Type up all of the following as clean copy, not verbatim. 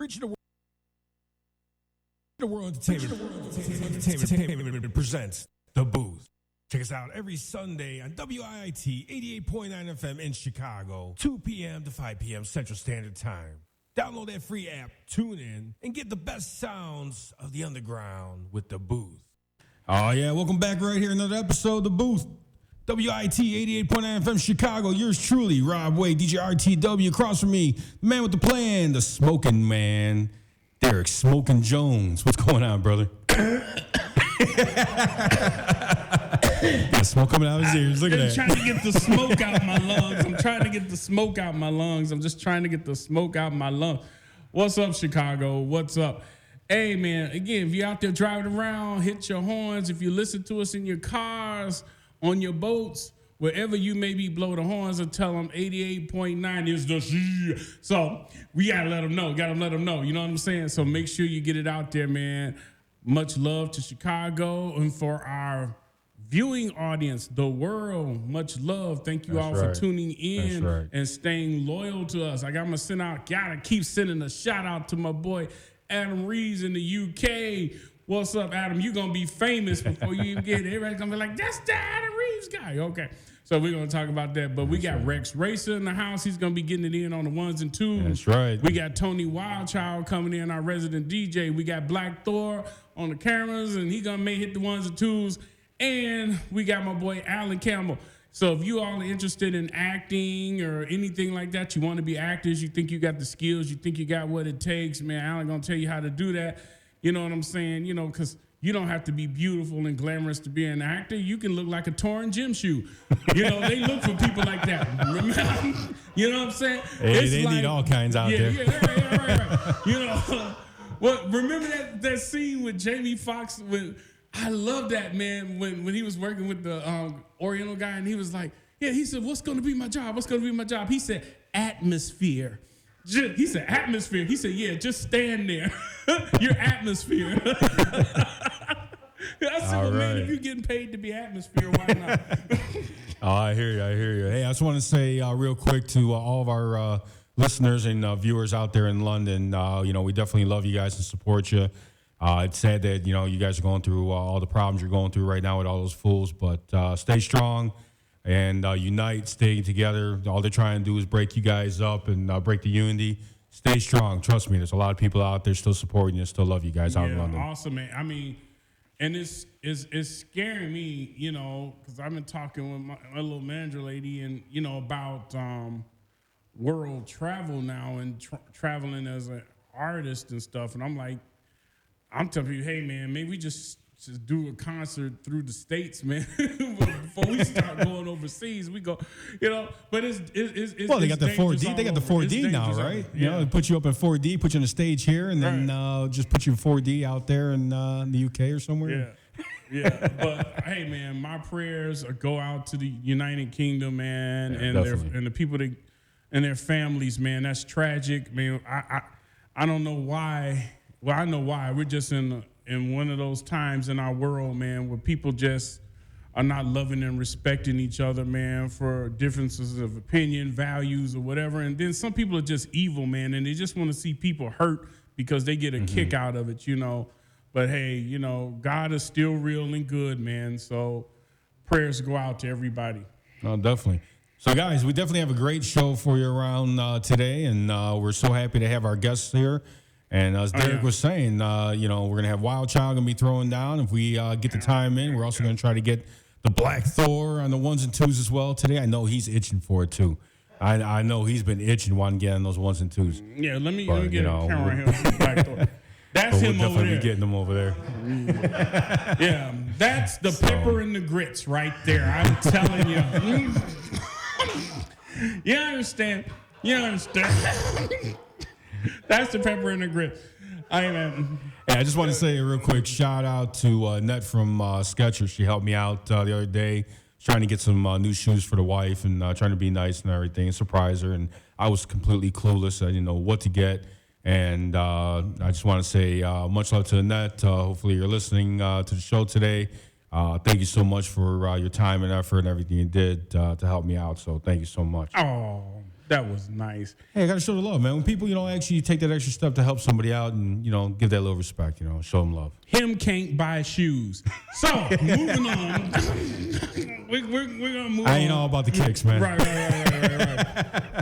Reaching the World Entertainment presents The Booth. Check us out every Sunday on WIIT 88.9 FM in Chicago, 2 p.m. to 5 p.m. Central Standard Time. Download that free app, tune in, and get the best sounds of the underground with The Booth. Oh, yeah, welcome back right here, another episode of The Booth. WIT 88.9 FM Chicago, yours truly, Rob Wade, DJ RTW, across from me, the man with the plan, the smoking man, Derek Smoking Jones. What's going on, brother? Got smoke coming out of his ears. Look at that. I'm trying to get the smoke out my lungs. I'm just trying to get the smoke out my lungs. What's up, Chicago? What's up? Hey, man, again, if you're out there driving around, hit your horns. If you listen to us in your cars, on your boats, wherever you may be, blow the horns and tell them 88.9 is the shit. So we got to let them know. You know what I'm saying? So make sure you get it out there, man. Much love to Chicago. And for our viewing audience, the world, much love. Thank you all for tuning in and staying loyal to us. Gotta keep sending a shout out to my boy Adam Reeves in the UK. What's up, Adam? You're going to be famous before you even get it. Everybody's going to be like, that's the Adam Reeves guy. Okay. So we're going to talk about that. But we got Rex Racer in the house. He's going to be getting it in on the ones and twos. That's right. We got Tony Wildchild coming in, our resident DJ. We got Black Thor on the cameras, and he's going to hit the ones and twos. And we got my boy Alan Campbell. So if you all are interested in acting or anything like that, you want to be actors, you think you got the skills, you think you got what it takes, man, Alan going to tell you how to do that. You know what I'm saying? You know, because you don't have to be beautiful and glamorous to be an actor. You can look like a torn gym shoe. You know, they look for people like that. Remember? You know what I'm saying? Hey, they need all kinds out there. Right. You know, well, remember that scene with Jamie Foxx? I love that, man, when he was working with the Oriental guy, and he was like, yeah, he said, what's going to be my job? He said, atmosphere. He said, atmosphere. He said, yeah, just stand there. Your atmosphere. I said, well, man, if you're getting paid to be atmosphere, why not? Oh, I hear you. Hey, I just want to say real quick to all of our listeners and viewers out there in London, we definitely love you guys and support you. It's sad that, you guys are going through all the problems you're going through right now with all those fools, but stay strong. And unite, stay together. All they're trying to do is break you guys up and break the unity. Stay strong. Trust me, there's a lot of people out there still supporting you, still love you guys out in London. Awesome, man. I mean, and it's scaring me, because I've been talking with my little manager lady and, about world travel now and traveling as an artist and stuff. And I'm telling you, hey, man, maybe we just do a concert through the States, man. Before we start going overseas, we go, but it's well, they got the 4D. They got the 4D now, right? Yeah. They put you up in 4D, put you on a stage here, and then just put you in 4D out there in the UK or somewhere. Yeah. But hey, man, my prayers go out to the United Kingdom, man, and the people and their families, man. That's tragic, man. I don't know why. Well, I know why. We're just in one of those times in our world, man, where people just are not loving and respecting each other, man, for differences of opinion, values, or whatever. And then some people are just evil, man, and they just want to see people hurt because they get a kick out of it, But hey, God is still real and good, man. So prayers go out to everybody. Oh, definitely. So, guys, we definitely have a great show for you around today, and we're so happy to have our guests here. And as Derek was saying, we're going to have Wild Child going to be throwing down. If we get the time in, we're also going to try to get the Black Thor on the ones and twos as well today. I know he's itching for it, too. I know he's been itching wanting to get on those ones and twos. Yeah, let me get a camera here for Black Thor. That's him over there. We'll definitely be getting him over there. Yeah, that's the pepper and the grits right there. I'm telling you. You understand? That's the pepper and the grit. I just want to say a real quick shout out to Net from Skechers. She helped me out the other day, trying to get some new shoes for the wife and trying to be nice and everything and surprise her. And I was completely clueless. I didn't know what to get. And I just want to say much love to Annette. Hopefully you're listening to the show today. Thank you so much for your time and effort and everything you did to help me out. So thank you so much. Oh, That was nice. Hey, I got to show the love, man. When people, actually take that extra step to help somebody out and, give that little respect, show them love. Him can't buy shoes. So, moving on. we're going to move on. I ain't all about the kicks, man. Right.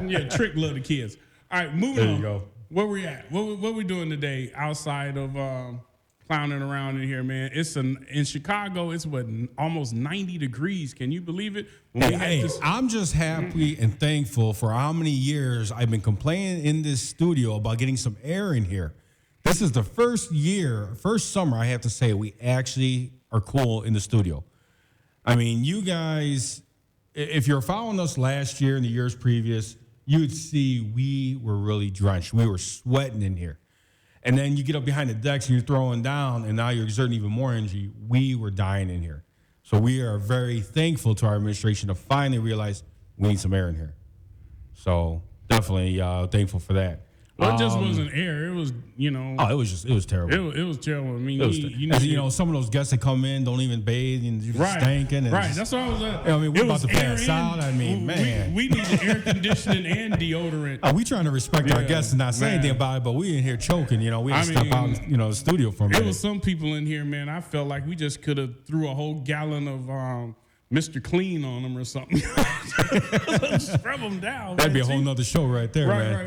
Yeah, Trick love the kids. All right, moving on. There you go. Where we at? What we doing today outside of clowning around in here, man? In Chicago, it's almost 90 degrees. Can you believe it? I'm just happy and thankful for how many years I've been complaining in this studio about getting some air in here. This is the first summer, I have to say, we actually are cool in the studio. I mean, you guys, if you're following us last year and the years previous, you would see we were really drenched. We were sweating in here. And then you get up behind the decks and you're throwing down, and now you're exerting even more energy. We were dying in here. So we are very thankful to our administration to finally realize we need some air in here. So definitely thankful for that. Well, it just wasn't air. It was, Oh, it was terrible. It was terrible. I mean, some of those guests that come in don't even bathe and you're stinking. Right. That's what I was at. We're about to pass out. I mean, man. We need air conditioning and deodorant. We trying to respect our guests and not say anything about it, but we in here choking. We had to step out, the studio for a minute. There was some people in here, man. I felt like we just could have threw a whole gallon of Mr. Clean on them or something. Scrub them down. That'd be a whole nother show right there, man. Right.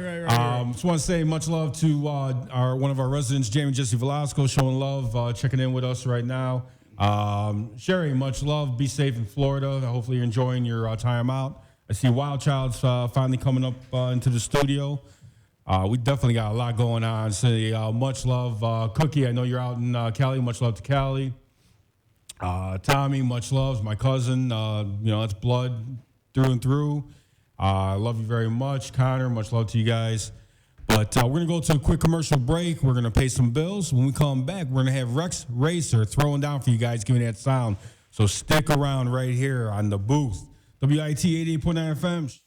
Just want to say much love to one of our residents, Jamie Jesse Velasco, showing love, checking in with us right now. Sherry, much love. Be safe in Florida. Hopefully you're enjoying your time out. I see Wild Child's finally coming up into the studio. We definitely got a lot going on. So much love. Cookie, I know you're out in Cali. Much love to Cali. Tommy, much love. My cousin, that's blood through and through. I love you very much. Connor, much love to you guys. But we're going to go to a quick commercial break. We're going to pay some bills. When we come back, we're going to have Rex Racer throwing down for you guys, giving that sound. So stick around right here on the booth. WIT 88.9 FM.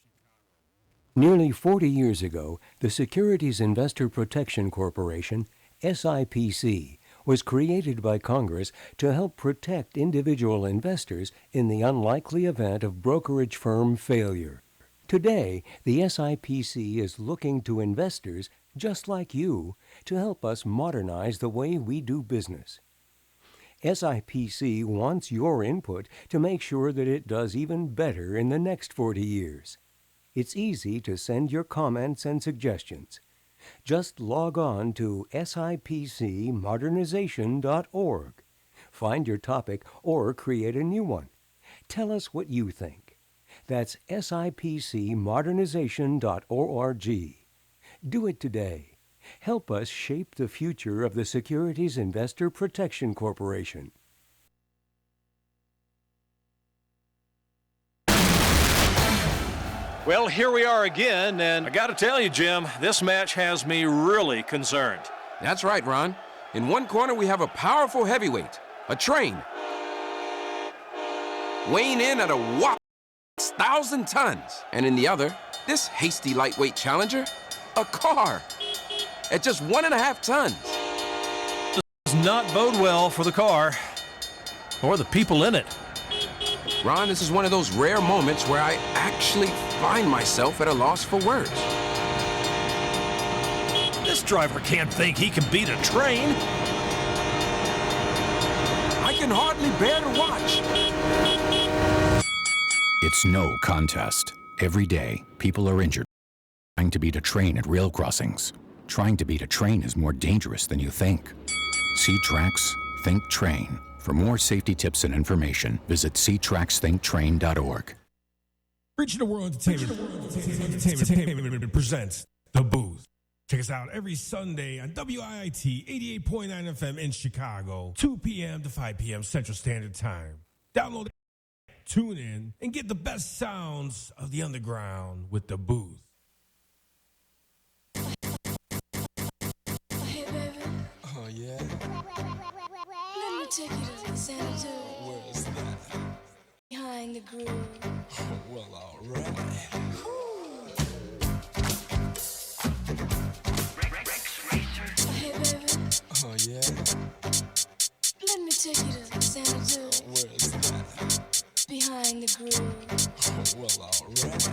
Nearly 40 years ago, the Securities Investor Protection Corporation, SIPC, was created by Congress to help protect individual investors in the unlikely event of brokerage firm failure. Today, the SIPC is looking to investors just like you to help us modernize the way we do business. SIPC wants your input to make sure that it does even better in the next 40 years. It's easy to send your comments and suggestions. Just log on to sipcmodernization.org. Find your topic or create a new one. Tell us what you think. That's sipcmodernization.org. Do it today. Help us shape the future of the Securities Investor Protection Corporation. Well, here we are again, and I got to tell you, Jim, this match has me really concerned. That's right, Ron. In one corner, we have a powerful heavyweight, a train, weighing in at a whopping 6,000 tons. And in the other, this hasty lightweight challenger, a car, at just 1.5 tons. This does not bode well for the car or the people in it. Ron, this is one of those rare moments where I actually find myself at a loss for words. This driver can't think he can beat a train. I can hardly bear to watch. It's no contest. Every day, people are injured trying to beat a train at rail crossings. Trying to beat a train is more dangerous than you think. See tracks, think train. For more safety tips and information, visit ctracksthinktrain.org. Reaching the World Entertainment presents The Booth. Check us out every Sunday on WIT 88.9 FM in Chicago, 2 p.m. to 5 p.m. Central Standard Time. Download it, tune in, and get the best sounds of the underground with The Booth. Hey, baby. Oh, yeah? Let me take you to the sanitarium. Where is that? Behind the groove. Well, all right. Hey, baby. Oh, yeah? Let me take you to the sanitarium. Where is that? Behind the groove. Well, all right.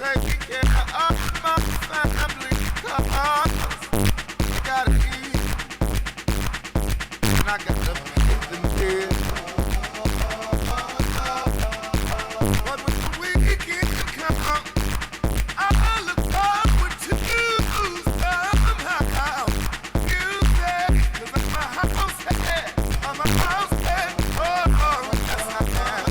take care of my family, 'cause I gotta eat, and I got nothing in here. But when the weekend comes, I look forward to somehow. Music, 'cause I'm a house head, I'm a house head. Oh, yes I am.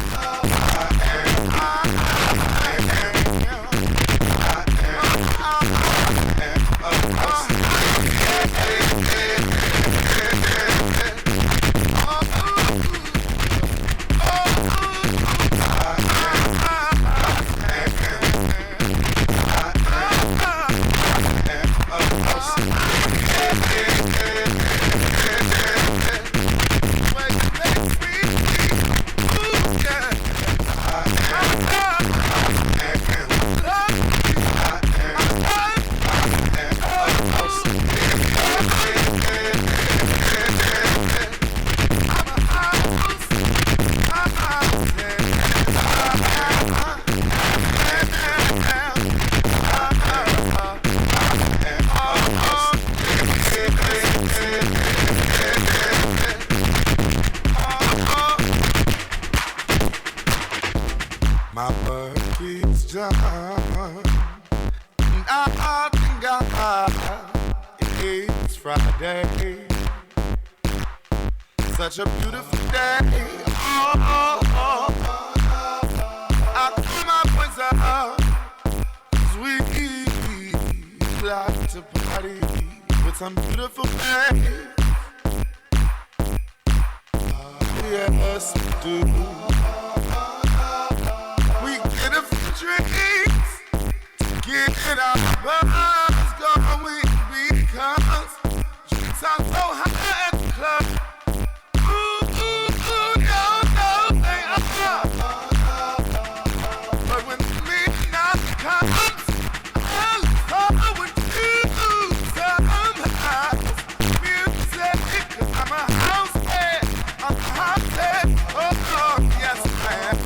My work is done, and I thank God it's Friday. Such a beautiful day. I put my voice out, 'cause we like to party with some beautiful babe. Yes, we do. Get a few drinks to get our buzz going, because drinks are so high at the club. Ooh, no, they are. But when the midnight comes, I look forward to somehow music, 'cause I'm a house head, I'm a house head. Oh, yes, I am.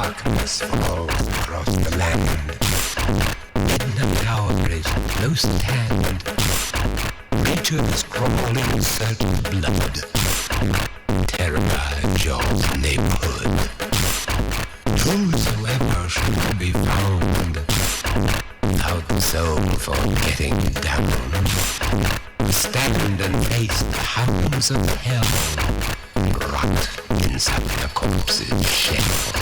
Darkness falls across the land. Midnight hour is close at hand. Creatures crawl in search of blood. Terrorize your neighborhood. Whosoever shall be found without soul for getting down, stand and face the hounds of hell, rot inside the corpse's shell.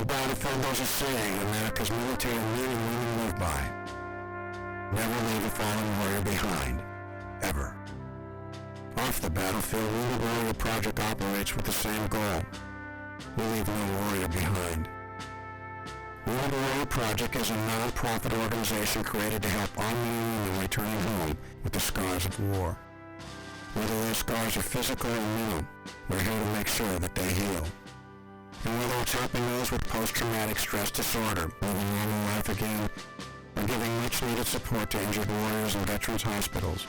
battlefield, there's a saying America's military men and women live by. Never leave a fallen warrior behind. Ever. Off the battlefield, Wounded Warrior Project operates with the same goal. We leave no warrior behind. Wounded Warrior Project is a non-profit organization created to help armed men and women returning home with the scars of war. Whether those scars are physical or mental, we're here to make sure that they heal. And whether it's helping those with post-traumatic stress disorder living normal life again, or giving much-needed support to injured warriors in veterans' hospitals.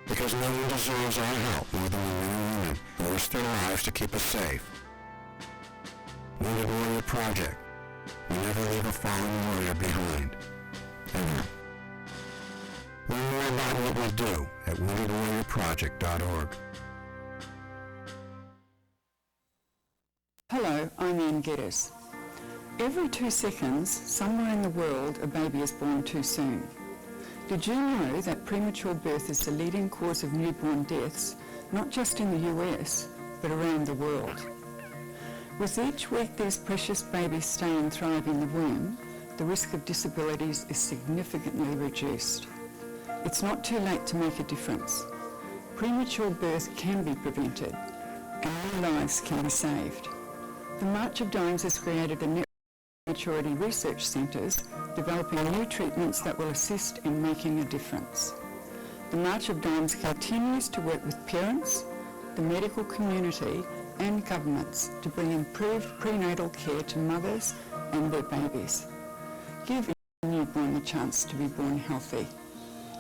Because no one deserves our help more than the men and women who risk their lives to keep us safe. Wounded Warrior Project. We never leave a fallen warrior behind. Ever. Learn more about what we do at woundedwarriorproject.org. Hello, I'm Ann Geddes. Every 2 seconds, somewhere in the world, a baby is born too soon. Did you know that premature birth is the leading cause of newborn deaths, not just in the US, but around the world? With each week these precious babies stay and thrive in the womb, the risk of disabilities is significantly reduced. It's not too late to make a difference. Premature birth can be prevented, and new lives can be saved. The March of Dimes has created a network of maturity research centres developing new treatments that will assist in making a difference. The March of Dimes continues to work with parents, the medical community and governments to bring improved prenatal care to mothers and their babies. Give every newborn the chance to be born healthy.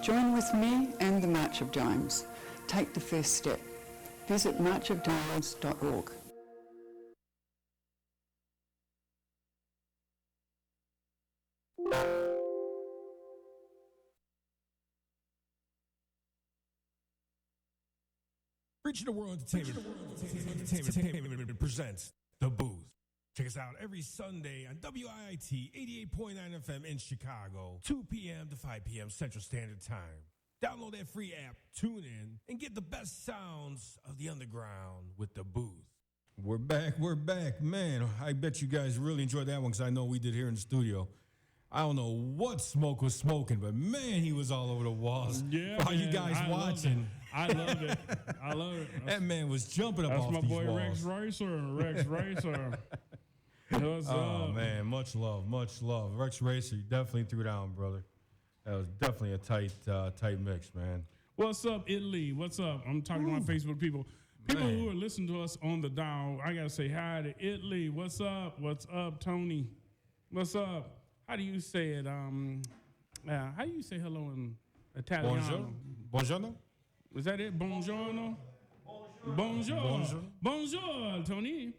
Join with me and the March of Dimes. Take the first step. Visit marchofdimes.org. Reaching the World Entertainment presents The Booth. Check us out every Sunday on WIIT 88.9 FM in Chicago, 2 p.m. to 5 p.m. Central Standard Time. Download that free app, tune in, and get the best sounds of the underground with The Booth. We're back. Man, I bet you guys really enjoyed that one because I know we did here in the studio. I don't know what Smoke was smoking, but man, he was all over the walls. Yeah, for all you guys watching. I love it. I love it. That man was jumping up off these walls. That's my boy Rex Racer. What's up? Man, much love. Rex Racer, you definitely threw down, brother. That was definitely a tight mix, man. What's up, Italy? What's up? I'm talking to my Facebook people. People who are listening to us on the dial, I got to say hi to Italy. What's up? What's up, Tony? What's up? How do you say it? How do you say hello in Italiano? Buongiorno? Was that it? Buongiorno? Bonjour, Tony.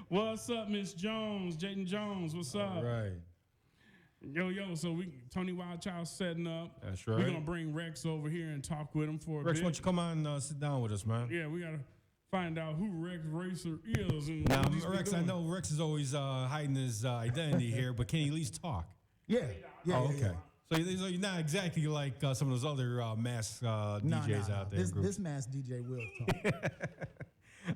What's up, Miss Jones? Jaden Jones, what's up? All right. Yo, so Tony Wildchild setting up. That's right. We're going to bring Rex over here and talk with him for a bit. Rex, why don't you come on sit down with us, man? Yeah, we got to find out who Rex Racer is. And now, Rex, I know Rex is always hiding his identity here, but can he at least talk? Yeah. Okay. Yeah. So you're not exactly like some of those other mass DJs out there. This mass DJ will talk.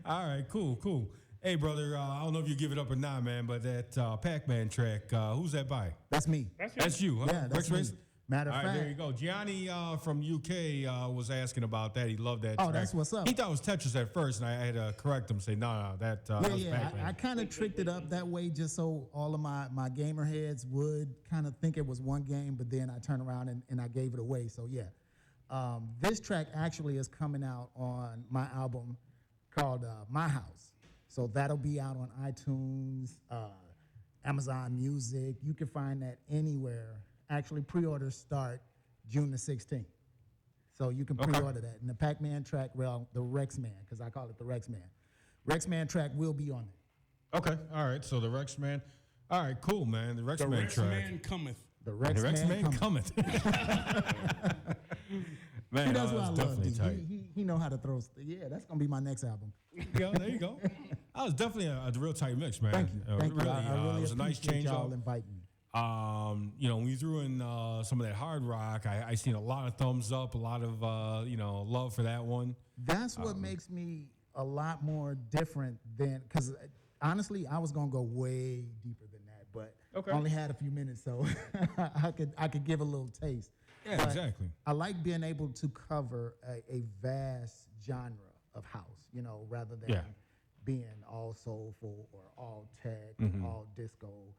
All right, cool. Hey, brother, I don't know if you give it up or not, man, but that Pac-Man track, who's that by? That's me. That's you, huh? Yeah, that's Rex me. Matter of fact. there you go. Gianni from UK was asking about that. He loved that track. Oh, that's what's up. He thought it was Tetris at first, and I had to correct him, say, no, that was Pac-Man. I kind of tricked it up that way just so all of my gamer heads would kind of think it was one game, but then I turned around and I gave it away. So, yeah. This track actually is coming out on my album called My House. So that'll be out on iTunes, Amazon Music. You can find that anywhere. Actually, pre-orders start June the 16th. So you can pre-order that. And the Pac-Man track, well, the Rex Man, because I call it the Rex Man. Rex Man track will be on there. Okay, all right. So the Rex Man. All right, cool, man. The Rex Man track. The Rex Man cometh. The Rex Man cometh. Man, that's what I love. He know how to throw. Yeah, that's gonna be my next album. There you go. That was definitely a real tight mix, man. Thank you. Really, I really it was a nice change. Y'all inviting me. When you threw in some of that hard rock, I seen a lot of thumbs up, a lot of love for that one. That's what makes me a lot more different than, because honestly, I was gonna go way deeper than that, but I only had a few minutes, so I could give a little taste. Yeah, but exactly. I like being able to cover a vast genre of house, rather than being all soulful or all tech or all disco.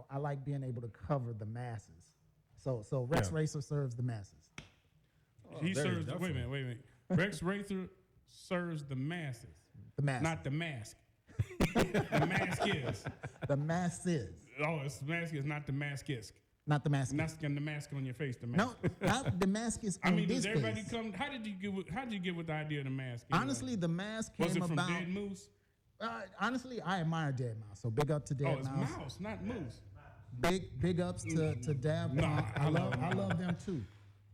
I like being able to cover the masses. So Rex Racer serves the masses. He serves. Wait a minute. Rex Racer serves the masses. The masses, not the mask. The mask is. The mask is. Oh, it's the mask is not the mask is. Not the mask. Not the mask on your face. The mask. No, not the mask is. On does everybody face. come? How did you get with the idea of the mask? Honestly, the mask came about. Was it from about. Dead Moose? Honestly, I admire Dead Mouse. So big up to Dead Mouse. Oh, it's Mouse, not Moose. Big ups to Dab. I love them too.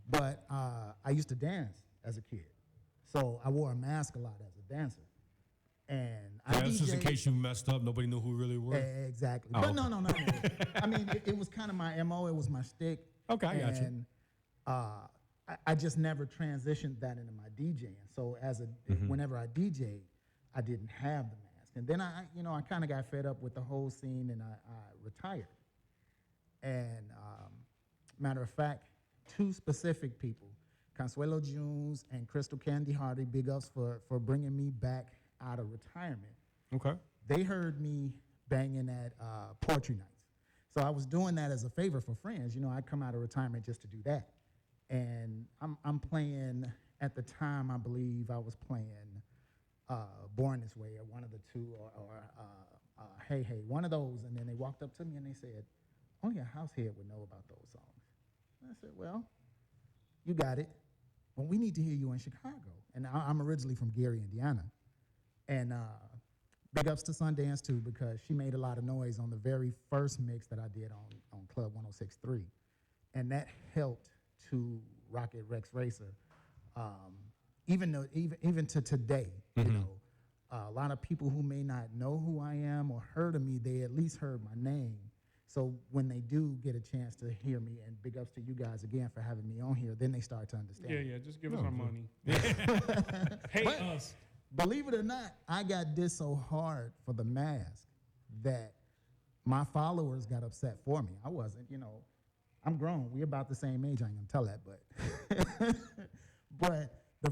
But I used to dance as a kid, so I wore a mask a lot as a dancer. And that's just in case you messed up, nobody knew who really were. Exactly. Oh, but no. I mean, it was kind of my MO. It was my shtick. Okay, I got you. And I just never transitioned that into my DJing. So whenever I DJ'd, I didn't have the mask. And then I kind of got fed up with the whole scene, and I retired. And matter of fact, two specific people, Consuelo Jones and Crystal Candy Hardy, big ups for bringing me back out of retirement. Okay. They heard me banging at poetry nights. So I was doing that as a favor for friends. I'd come out of retirement just to do that. And I'm playing, at the time, I believe I was playing Born This Way or one of the two, or Hey Hey, one of those. And then they walked up to me and they said, only a househead would know about those songs. And I said, well, you got it. Well, we need to hear you in Chicago. And I'm originally from Gary, Indiana. And big ups to Sundance, too, because she made a lot of noise on the very first mix that I did on Club 106.3. And that helped to rocket Rex Racer even to today, you know, a lot of people who may not know who I am or heard of me, they at least heard my name. So when they do get a chance to hear me, and big ups to you guys again for having me on here, then they start to understand. Yeah, just give us our money. Pay us. Believe it or not, I got dissed so hard for the mask that my followers got upset for me. I wasn't, you know, I'm grown. We're about the same age. I ain't gonna tell that, but but the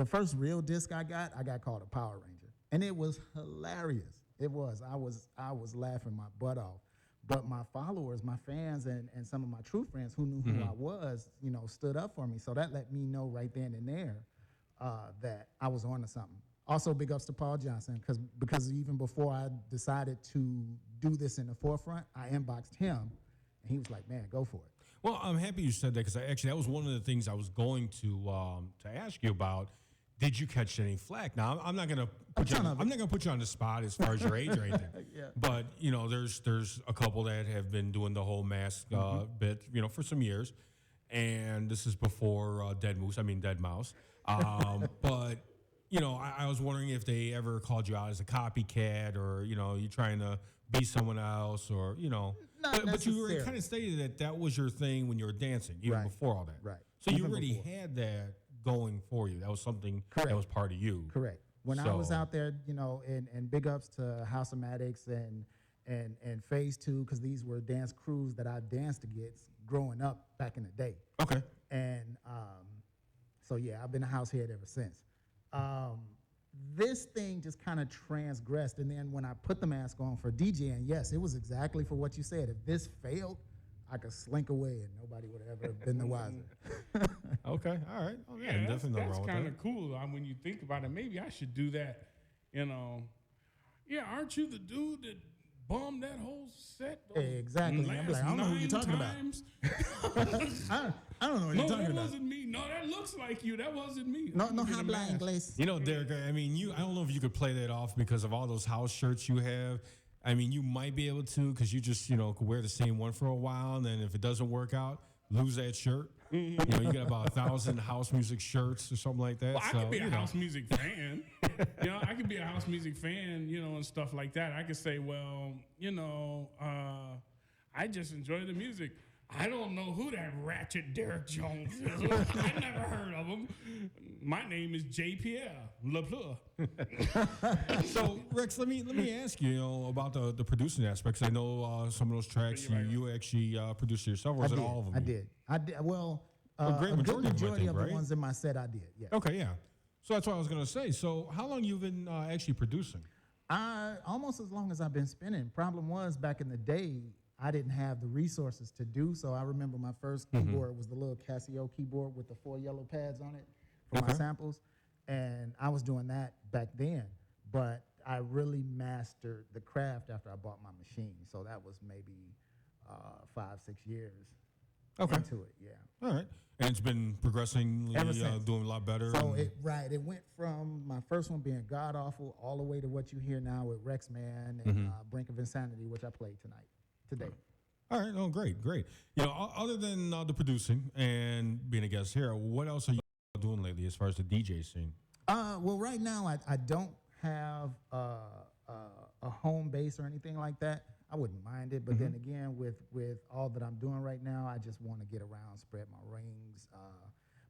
first real disc I got called a Power Ranger, and it was hilarious. It was. I was laughing my butt off. But my followers, my fans, and some of my true friends who knew who I was, you know, stood up for me. So that let me know right then and there that I was on to something. Also, big ups to Paul Johnson, because even before I decided to do this in the forefront, I inboxed him, and he was like, "Man, go for it." Well, I'm happy you said that, because that was one of the things I was going to ask you about. Did you catch any flack? Now, I'm not gonna put you on the spot as far as your age or anything. Yeah. But you know, there's a couple that have been doing the whole mask bit, you know, for some years, and this is before Dead Mouse. But you know, I was wondering if they ever called you out as a copycat, or you know, you trying to be someone else, or you know. But you were kind of stated that was your thing when you were dancing, even before all that. Right. So you already had that going for you. That was something that was part of you. Correct. When I was out there, you know, and big ups to House of Maddox and Phase 2, because these were dance crews that I danced against growing up back in the day. Okay. And so yeah, I've been a house head ever since. This thing just kind of transgressed, and then when I put the mask on for DJing, yes, it was exactly for what you said. If this failed, I could slink away and nobody would have ever been the wiser. Okay, all right. Oh, yeah, definitely that's wrong with kind of that. cool. When you think about it, maybe I should do that. You know, yeah, aren't you the dude that bombed that whole set? Exactly. I'm like, I don't know who you're talking about. I don't know what you're talking about. No, that wasn't me. No, that looks like you. That wasn't me. No habla inglés. You know, Derek, I mean, I don't know if you could play that off because of all those house shirts you have. I mean, you might be able to, because you just, you know, could wear the same one for a while, and then if it doesn't work out, lose that shirt. You know, you got about 1,000 house music shirts or something like that. Well, I could be a house music fan. You know, I could be a house music fan, you know, and stuff like that. I could say, well, you know, I just enjoy the music. I don't know who that ratchet Derek Jones is. I never heard of him. My name is J. Pierre LePleur. So, Rex, let me ask you, you know, about the producing aspects. I know some of those tracks you actually produced yourself, or was it all of them? I did. Well, a great majority of the ones in my set I did. Yes. Okay, yeah. So that's what I was gonna say. So, how long you been actually producing? Almost as long as I've been spinning. Problem was, back in the day, I didn't have the resources to do so. I remember my first keyboard was the little Casio keyboard with the 4 yellow pads on it for my samples, and I was doing that back then. But I really mastered the craft after I bought my machine. So that was maybe 5-6 years into it. Yeah. All right. And it's been progressively doing a lot better. So it went from my first one being god awful all the way to what you hear now with Rex Man and Brink of Insanity, which I played today. All right. Oh, great. You know, other than the producing and being a guest here, what else are you doing lately as far as the DJ scene? Well, right now I don't have a home base or anything like that. I wouldn't mind it, but then again, with all that I'm doing right now, I just want to get around, spread my wings.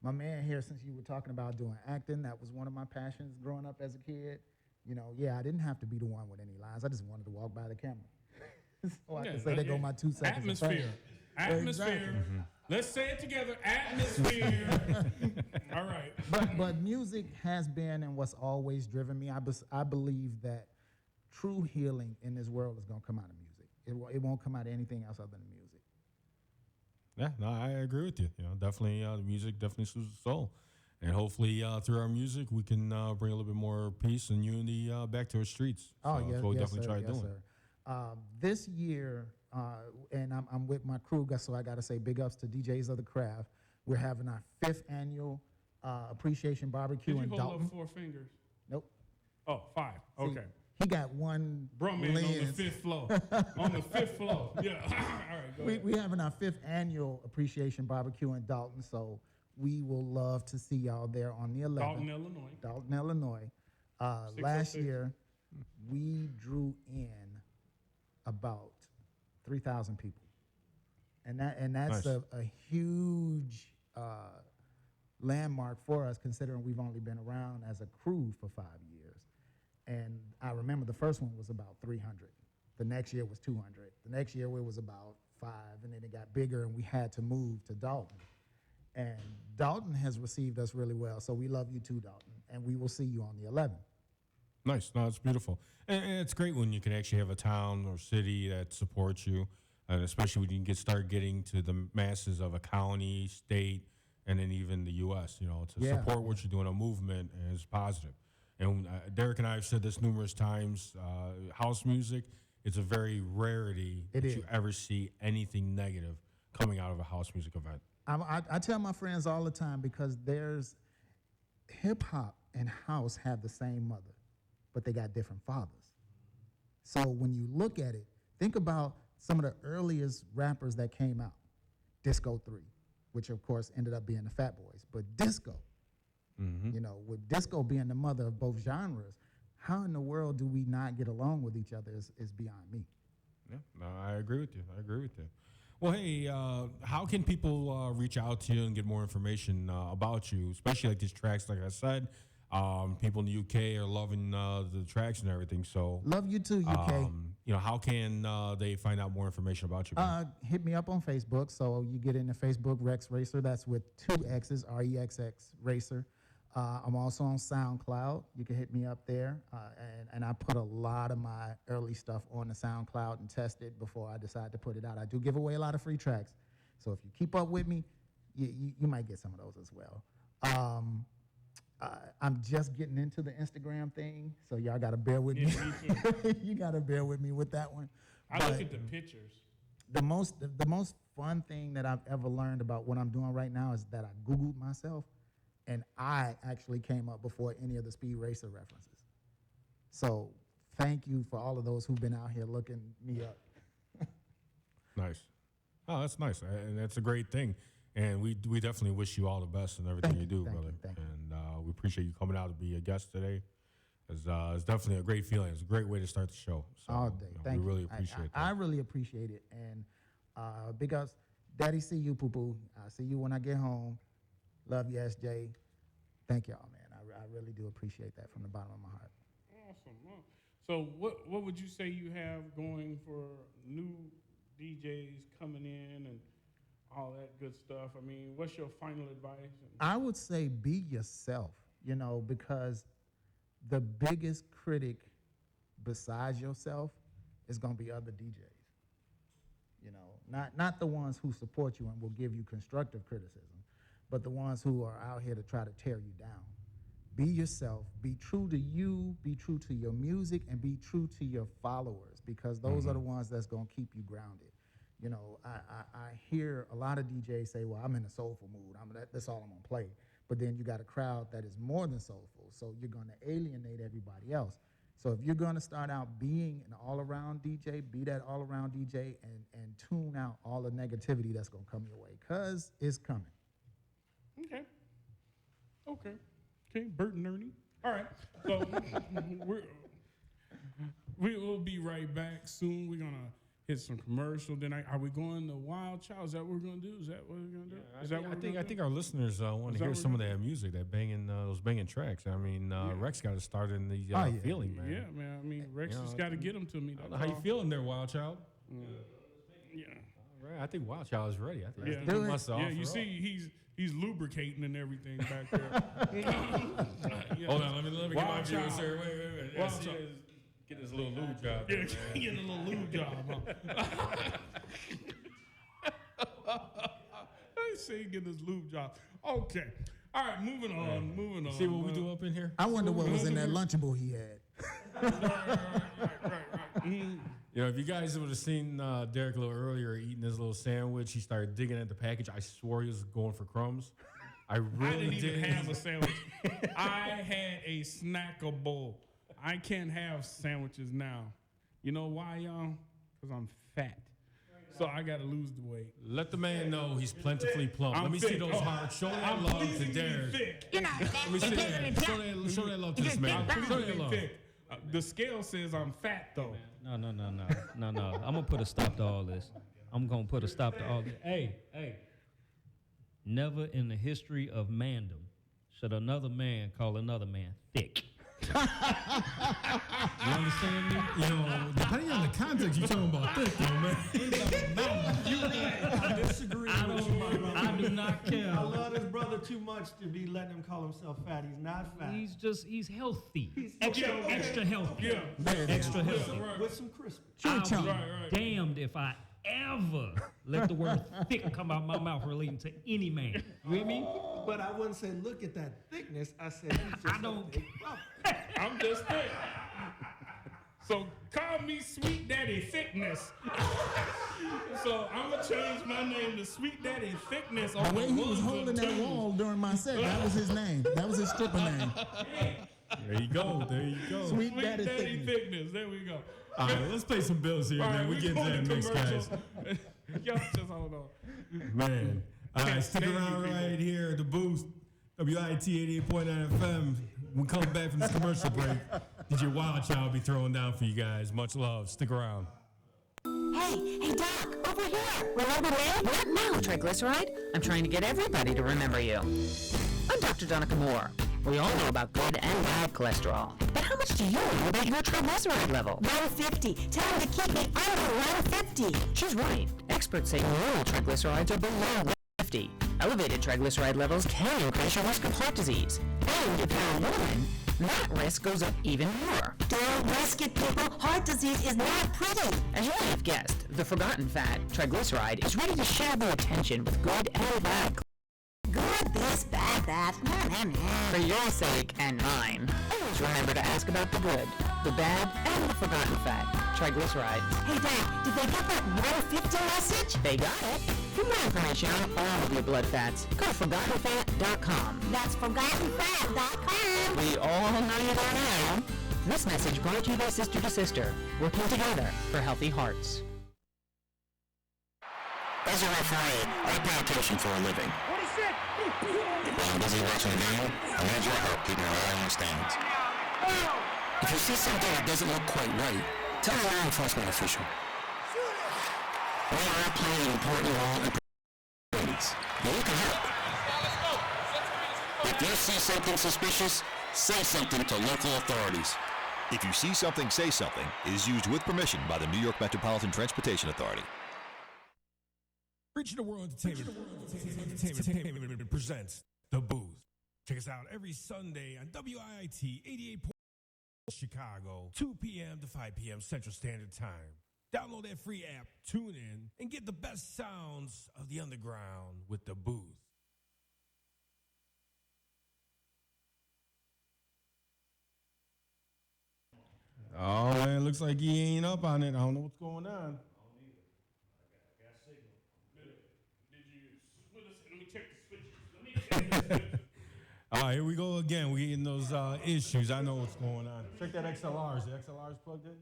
My man here, since you were talking about doing acting, that was one of my passions growing up as a kid. You know, I didn't have to be the one with any lines. I just wanted to walk by the camera. So I can say, there go my 2 seconds. Atmosphere. Exactly. Let's say it together. Atmosphere. All right. But music has been and what's always driven me. I believe that true healing in this world is going to come out of music. It won't come out of anything else other than music. Yeah, no, I agree with you. You know, definitely the music definitely soothes the soul. And hopefully through our music, we can bring a little bit more peace and unity back to our streets. Oh, so yeah. that's what we definitely try doing. This year, and I'm with my crew, so I got to say big ups to DJs of the Craft. We're having our 5th annual Appreciation Barbecue in Dalton. Did you hold up 4 fingers? Nope. Oh, 5. Okay. He got one Brumman lens. on the 5th floor. On the 5th floor. Yeah. All right, go ahead. We're having our 5th annual Appreciation Barbecue in Dalton, so we will love to see y'all there on the 11th. Dalton, Illinois. Dalton, Illinois. Last year, we drew in about 3,000 people, and that's Nice. a huge landmark for us, considering we've only been around as a crew for 5 years. And I remember the first one was about 300. The next year was 200. The next year it was about 5, and then it got bigger, and we had to move to Dalton. And Dalton has received us really well, so we love you too, Dalton, and we will see you on the 11th. Nice. No, it's beautiful. And it's great when you can actually have a town or city that supports you, and especially when you can start getting to the masses of a county, state, and then even the U.S., to support what you're doing. A movement is positive. And Derek and I have said this numerous times, house music, it's a very rarity that you ever see anything negative coming out of a house music event. I tell my friends all the time, because there's hip-hop and house have the same mother, but they got different fathers. So when you look at it, think about some of the earliest rappers that came out. Disco 3, which of course ended up being the Fat Boys, but disco, with disco being the mother of both genres, how in the world do we not get along with each other is beyond me. Yeah, no, I agree with you. Well, hey, how can people reach out to you and get more information about you, especially like these tracks? Like I said, people in the UK are loving the tracks and everything. So love you too, UK. How can they find out more information about you? Hit me up on Facebook. So you get into Facebook, Rex Racer. That's with 2 X's, REXX Racer. I'm also on SoundCloud. You can hit me up there. And I put a lot of my early stuff on the SoundCloud and test it before I decide to put it out. I do give away a lot of free tracks. So if you keep up with me, you might get some of those as well. I'm just getting into the Instagram thing, so y'all got to bear with me. You got to bear with me with that one. I look at the pictures. The most fun thing that I've ever learned about what I'm doing right now is that I Googled myself, and I actually came up before any of the Speed Racer references. So thank you for all of those who've been out here looking me up. Nice. Oh, that's nice, and that's a great thing. And we definitely wish you all the best in everything you do, brother. Thank you. And we appreciate you coming out to be a guest today. It's definitely a great feeling. It's a great way to start the show. So, All day. Thank you. We really appreciate that. I really appreciate it. And because Daddy, see you, poo-poo. I'll see you when I get home. Love you, SJ. Thank y'all, man. I really do appreciate that from the bottom of my heart. Awesome. So what would you say you have going for new DJs coming in and all that good stuff? I mean, what's your final advice? I would say be yourself, because the biggest critic besides yourself is going to be other DJs. Not the ones who support you and will give you constructive criticism, but the ones who are out here to try to tear you down. Be yourself, be true to you, be true to your music, and be true to your followers, because those are the ones that's going to keep you grounded. I hear a lot of DJs say, well, I'm in a soulful mood. That's all I'm going to play. But then you got a crowd that is more than soulful, so you're going to alienate everybody else. So if you're going to start out being an all-around DJ, be that all-around DJ and tune out all the negativity that's going to come your way, because it's coming. Okay, Bert and Ernie. All right, so we will be right back soon. We're going to hit some commercial. Then are we going to Wild Child? Is that what we're going to do? Is that what we're going to do? I think our listeners want to hear some of that music, that banging, those banging tracks. I mean, Rex got to start in the feeling, man. Yeah, man. I mean, Rex just got to get them to me. How you feeling there, Wild Child? Yeah. All right, I think Wild Child is ready. I think you see, he's lubricating and everything back there. Hold on, let me get my viewers here. Wait. Wild Child. Get his little lube job. Yeah, getting a little lube job. I say get his lube job. Okay. All right, moving on. See what we do up in here? I wonder what was in that Lunchable he had. Right. If you guys would have seen Derek a little earlier eating his little sandwich, he started digging at the package. I swore he was going for crumbs. I really didn't even have a sandwich. I had a snackable. I can't have sandwiches now. You know why, y'all? Because I'm fat. So I got to lose the weight. Let the man know he's plentifully plump. I'm Let me thick. see those hearts. Show that love to Derek. You're not Let me see that. Show that love to this man. Show that love. The scale says I'm fat though. No. I'm gonna put a stop to all this. Hey. Never in the history of mandom should another man call another man thick. You understand me? Depending on the context, you're talking about thick, though, man. I disagree with you, my brother. I do not care. I love this brother too much to be letting him call himself fat. He's not fat. He's healthy. Extra healthy. Yeah. Extra healthy. With some crispy. I'll be damned if I ever let the word thick come out my mouth relating to any man. You hear me? But I wouldn't say, look at that thickness. I said, he's just I don't. I'm just thick. So call me Sweet Daddy Thickness. So I'm gonna change my name to Sweet Daddy Thickness. The way he was holding that wall during my set, that was his name. That was his stripper name. There you go. Sweet Daddy Thickness. There we go. All right, let's pay some bills here, man. We get to that next, guys. Y'all just hold on. Man. All right, stick around right here at the booth. WIT 88.9 FM. When we come back from this commercial break, DJ Wild Child will be throwing down for you guys. Much love. Stick around. Hey, Doc, over here. Remember me? What now, triglyceride? I'm trying to get everybody to remember you. I'm Dr. Donica Moore. We all know about good and bad cholesterol. But how much do you know about your triglyceride level? 150. Tell him to keep me under 150. She's right. Experts say normal triglycerides are below 150. Elevated triglyceride levels can increase your risk of heart disease. And if you're a woman, that risk goes up even more. Don't risk it, people. Heart disease is not pretty. As you may have guessed, the forgotten fat, triglyceride, is ready to share the attention with good and bad. Good this, bad that. For your sake and mine, always remember to ask about the good, the bad, and the forgotten fat, triglyceride. Hey, Dad, did they get that 150 message? They got it. For more information on all of your blood fats, go to ForgottenFat.com. That's ForgottenFat.com. We all know you by now. This message brought to you by Sister to Sister, working together for healthy hearts. As a referee, I pay attention for a living. While I'm busy watching the game, I need your help keeping an eye on the stands. If you see something that doesn't look quite right, tell a law enforcement official. We are playing an important role in proceedings. But you can help. If you see something suspicious, say something to local authorities. If you see something, say something is used with permission by the New York Metropolitan Transportation Authority. Regional World Entertainment presents The Booth. Check us out every Sunday on WIT 88.9 Chicago, 2 p.m. to 5 p.m. Central Standard Time. Download that free app, tune in, and get the best sounds of the underground with The Booth. Oh, man, looks like he ain't up on it. I don't know what's going on. All right, here we go again. We're getting those issues. I know what's going on. Check that XLR. Is the XLR's plugged in?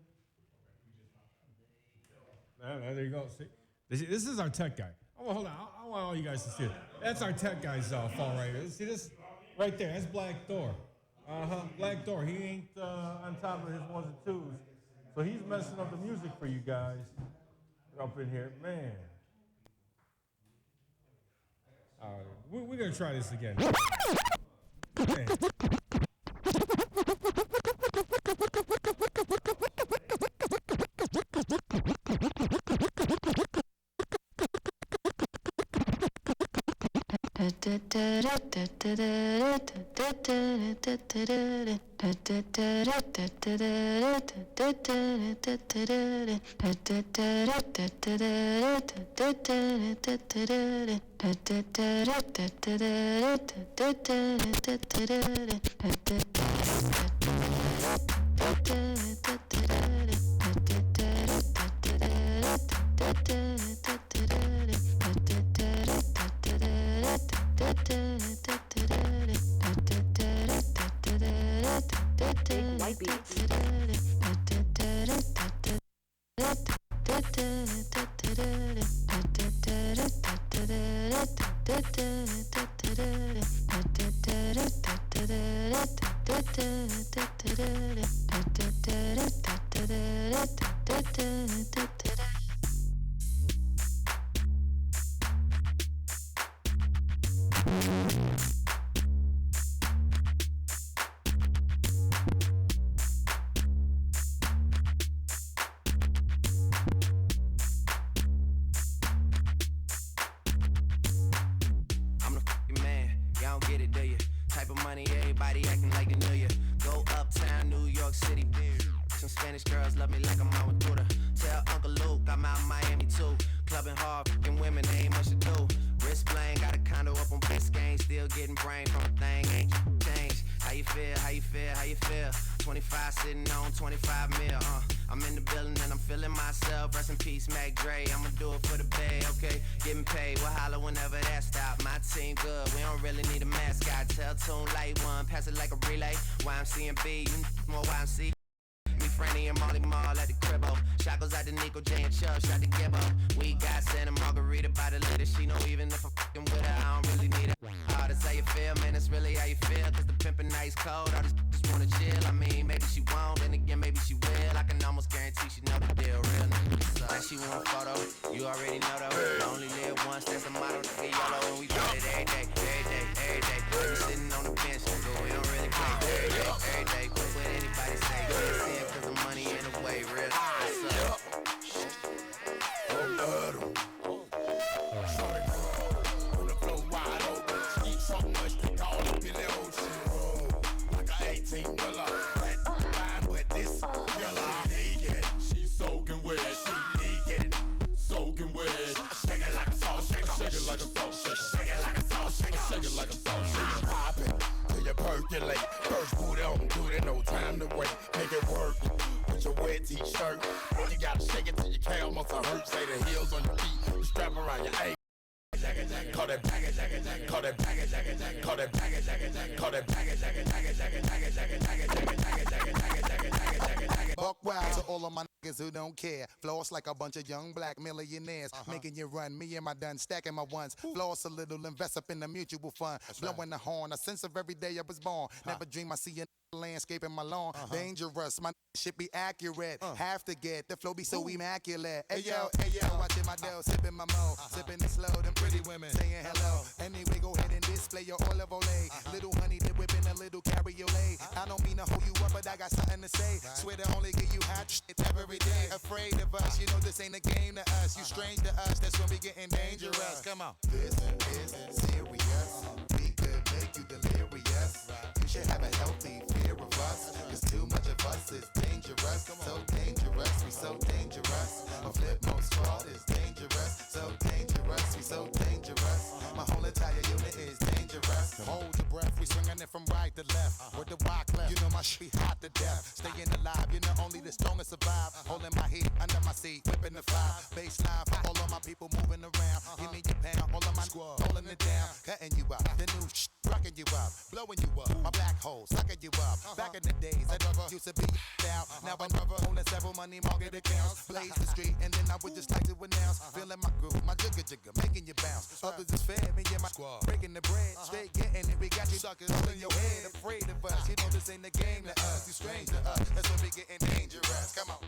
There you go. See? This is our tech guy. Oh, hold on. I want all you guys to see it. That's our tech guy's fault right here. See this? Right there. That's Black Thor. Black Thor. He ain't on top of his ones and twos. So he's messing up the music for you guys up in here. Man. All right. We're going to try this again. Man. White beats. I'm the fucking man, y'all don't get it, do you? Type of money, everybody acting like they knew you. Go uptown, New York City, some Spanish girls love me like I'm out with Duda. Tell Uncle Luke I'm out in Miami too. Clubbing hard, fucking women, they ain't much to do. Wrist bling, got a condo up on Biscayne, still getting brain from a thing, ain't changed. How you feel, how you feel, how you feel? 25 sitting on 25 mil, I'm in the building and I'm feeling myself. Rest in peace, Mac Dre, I'ma do it for the bay, okay? Getting paid, we'll holler whenever that stop. My team good, we don't really need a mascot. Tell Tune Light One, pass it like a relay. YMC and B, you more YMC. Me, Franny, and Molly Mall at the cribbo. Shot goes out to Nico, J, and Chubb, shot to Gibbo. We got Santa Margarita by the letter. She know even if I'm fucking with her, I don't really need her. Oh, that's how you feel, man, that's really how you feel. Cause the pimpin' nice cold, I just wanna chill. I mean, maybe she won't, then again, maybe she will. I can almost guarantee she know the deal, real nigga. So, like she want a photo, you already know though. I only live once, that's a motto, nigga, YOLO. And we got it every day, every day, every day. We be sitting on the bench, but we don't really play every day, every day. What anybody say, you can't see it cause the money in the way, real. What's up? On the floor wide open, eat so much they call it Billy Ocean. Like a 18-wheeler, fine with this yellow naked. She's soaking wet, she naked, soaking wet. Shake it like a salt shaker, shake it like a salt shaker, shake it like a salt shaker, shake it like a salt shaker. Pop it till you percolate. First boot on, do it, no time to wait. Make it work with your wet t-shirt. You gotta shake it till your calf muscle hurt. Say the heels on your feet, you strap around your ankle. Call that package, call that package, call that package, call that package, Buck wild to all of my niggas who don't care. Floss like a bunch of young black millionaires. Making you run, me and my done stacking my ones. Floss a little, invest up in the mutual fund. Blowing the horn, a sense of every day I was born. Never dream I see a landscape in my lawn. Dangerous, my shit be accurate. Have to get the flow be so immaculate. Hey yo, watching my dough, sipping my mo, sipping it slow. Them pretty women saying hello. Anyway, go ahead and display your olive oil. Little honey dip whipping a little cabriolet. I don't mean to hold you up, but I got something to say. Swear to only give you hot shit every day. Afraid of us, you know this ain't a game to us. You strange to us, that's when we getting dangerous. Come on. This is serious. We could make you delirious. You should have a healthy fear of us. Cause too much of us is dangerous. So dangerous, we so dangerous. A flip most fault is dangerous. So dangerous, we so dangerous. My whole entire unit is dangerous. Hold your breath, we swinging it from right to left. With the rock left, you know my shit be hot to death. Staying alive, you know only the strongest survive. Holding my heat under my seat, whipping the fire. Baseline for all of my people moving around. Give me your pound, all of my squad holding it down. Cutting you up, the new rocking you up, blowing you up. My black hole sucking you up. Back in the days, I never used to be out. Now I'm never holding several money market accounts. Blaze the street, and then I would just like to announce. Feeling my groove, my jigger jigger, making you bounce. Others is fair, me and my squad breaking the bread, straight getting it. We got you suckers all in your head, afraid of us. You know this ain't a game to us. You strange to us. That's when we getting dangerous. Come on.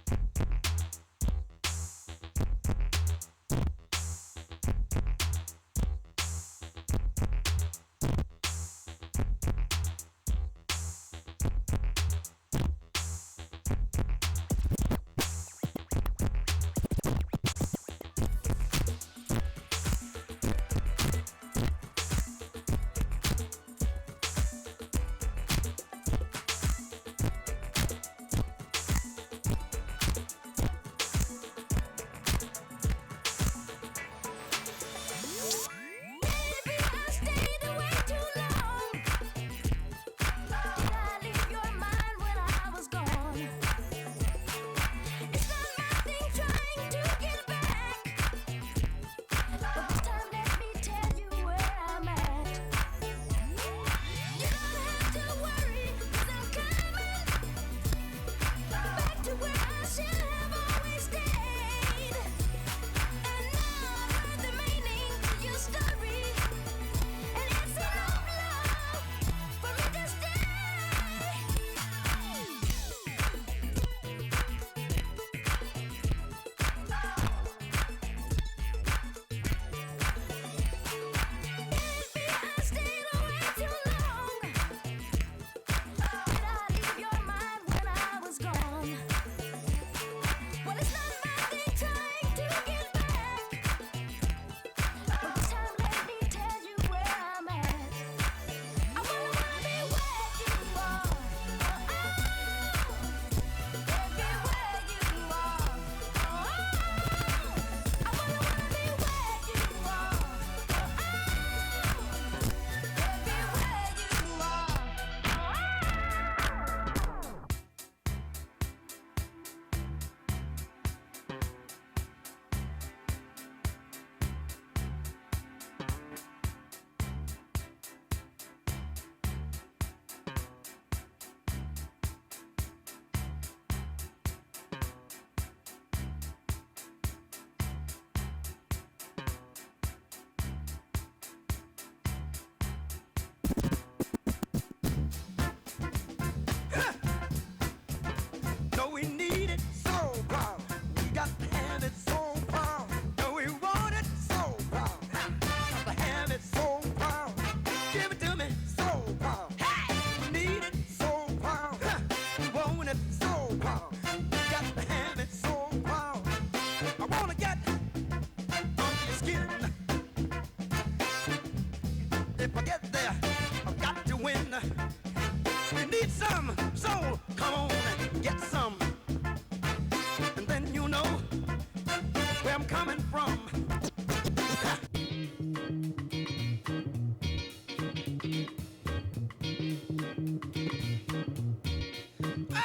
win. We need some, so come on and get some. And then you know where I'm coming from.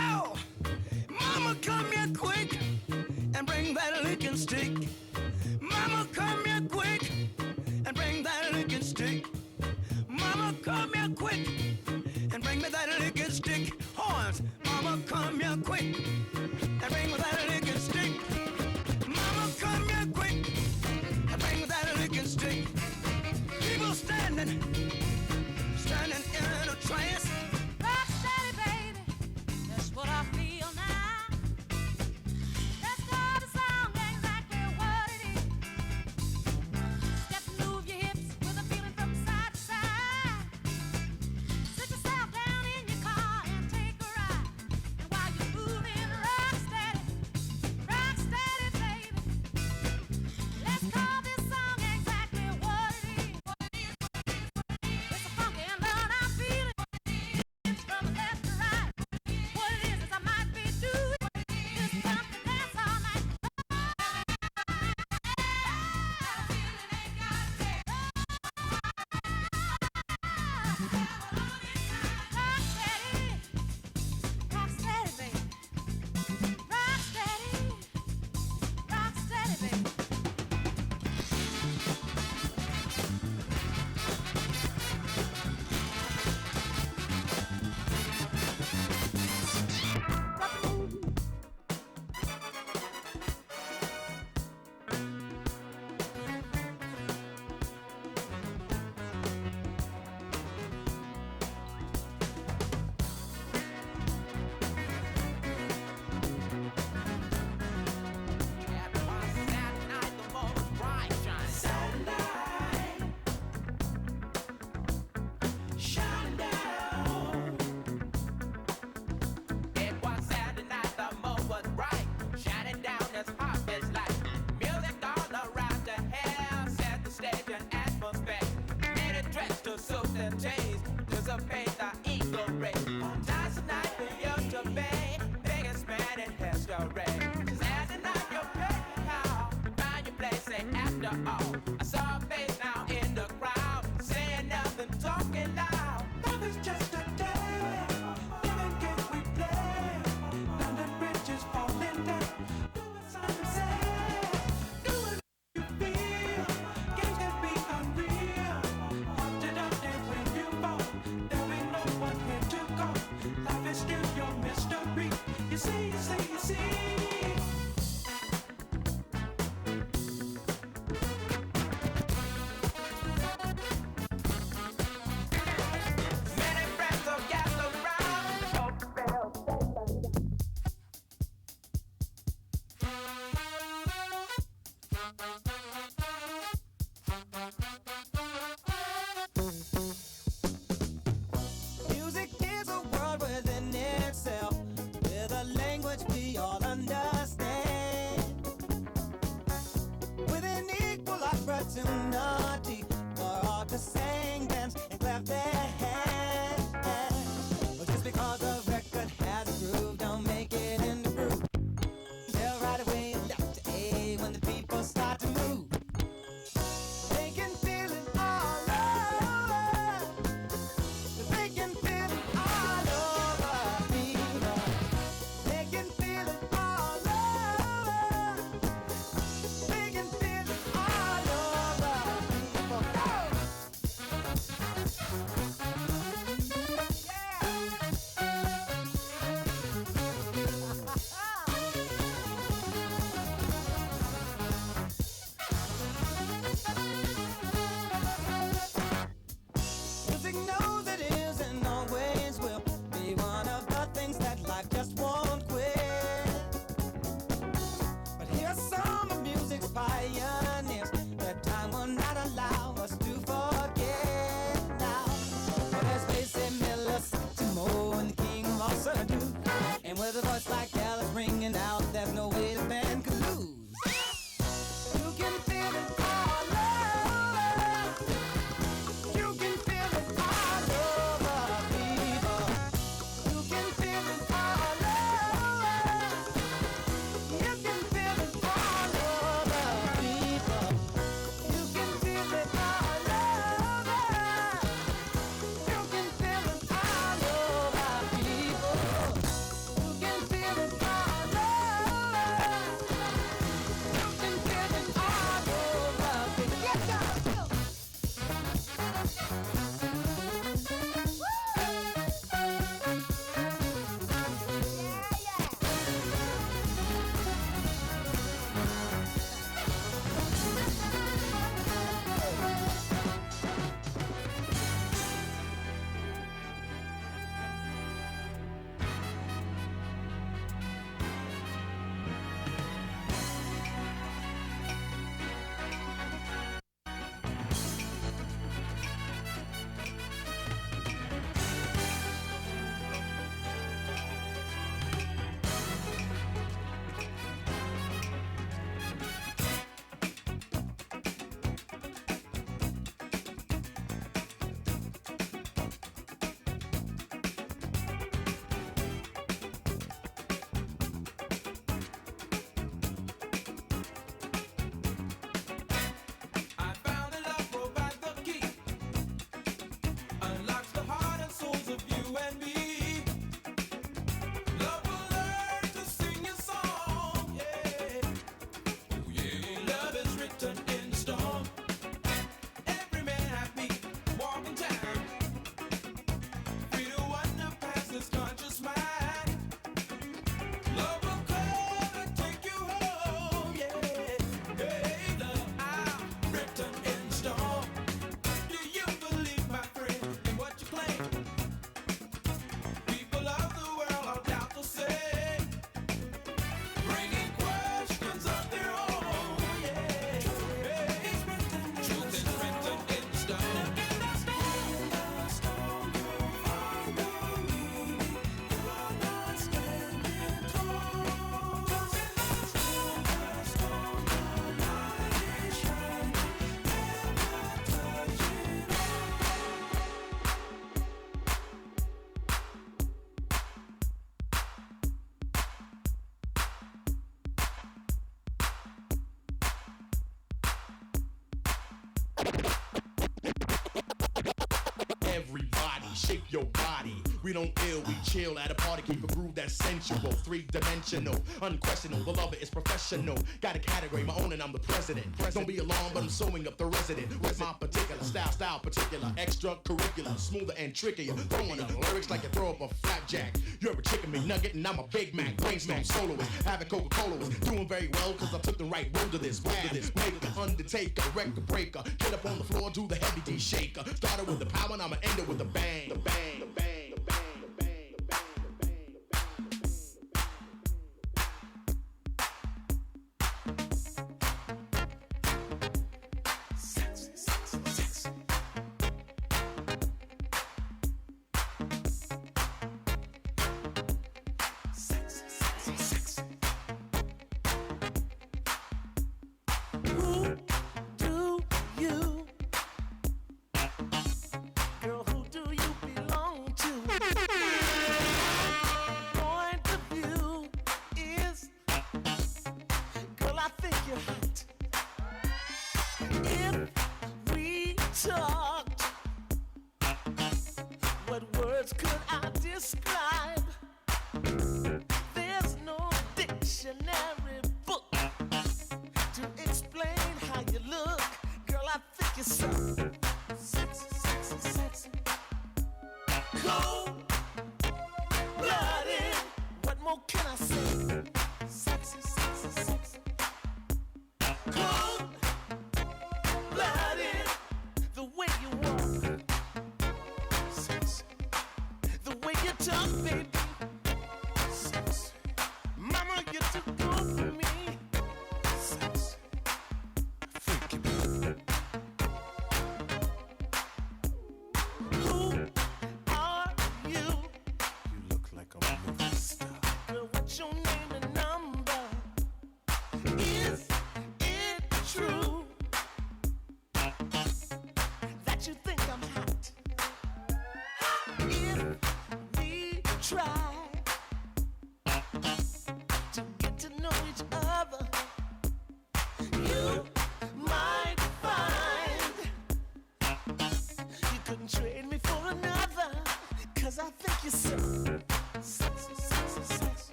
Oh, mama, come here quick and bring that licking stick. Mama, come here quick and bring that licking stick. Mama, come here quick and bring me that licking stick. Horns, mama, come here quick and bring me that licking stick. Mama, come here quick and bring me that licking stick. People standing in a trance. Rock steady, baby, that's what I feel now. Let's call the song exactly what it is. Step and move your hips with a feeling from side to side. Sit yourself down in your car and take a ride. And while you're moving, rock steady, baby. Let's call this song exactly what it is. It's a funky and loud I'm feeling. From left to right. What it is I might be doing. Just come to dance all night. Rock steady, baby. Rock steady, baby. everybody, shake your body. We don't ill, we chill at a party, keep a groove that's sensual, three-dimensional, unquestionable. The lover is professional. Got a category, my own, and I'm the president. Don't be alarmed, but I'm sewing up the resident with my particular style particular, extracurricular, smoother and trickier. Throwing up lyrics like you throw up a flapjack. You're a chicken McNugget, and I'm a Big Mac. Brainstorm soloist, having Coca-Cola was doing very well, cause I took the right road to this. Maker, undertaker, record breaker. Get up on the floor, do the heavy D shaker. Started with the power, and I'ma end it with the bang. The bang, the bang, the bang.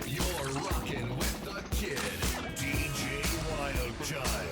You're rocking with the kid, DJ Wild Child.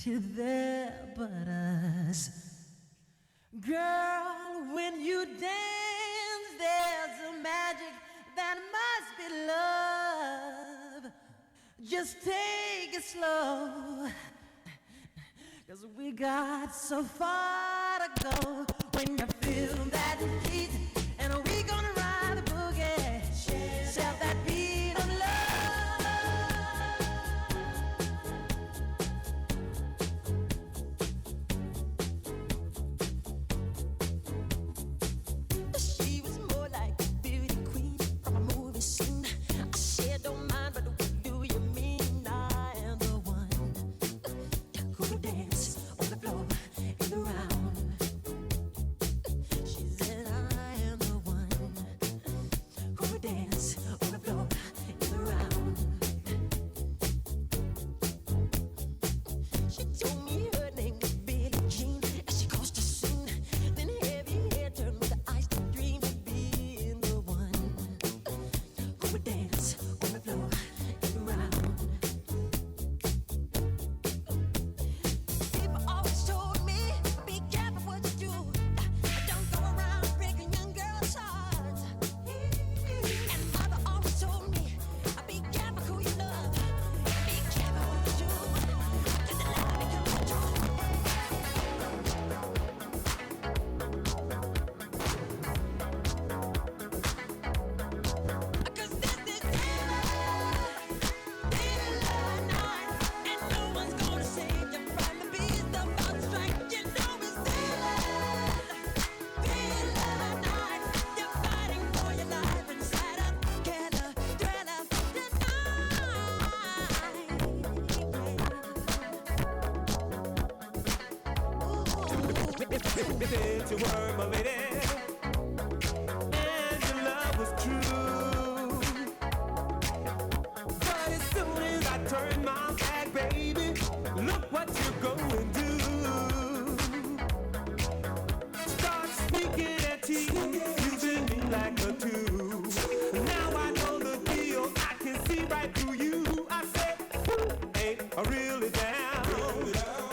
till there but us. Girl, when you dance, there's a magic that must be love. Just take it slow, 'cause we got so far to go. When you feel that heat, and we gonna ride the boogie, share that beat of love. She was more like a beauty queen from a movie scene. I said, don't mind, but what do you mean? I am the one who would dance on the floor and around. She said, I am the one who would dance on the floor and around. She told me her name was Billie Jean as she crossed the scene. Then heavy hair turned with the eyes to dream of being the one who would dance on the floor and around. People always told me, be careful what you do. Don't go around breaking young girls' hearts. And mother always told me, be careful who you love. Be careful what you do. 'Cause the love becomes the truth. If you were my lady, and your love was true, but as soon as I turn my back, baby, look what you're going to do. Start sneaking and teasing, using me like a tool. Now I know the deal, I can see right through you. I said, ain't I really down,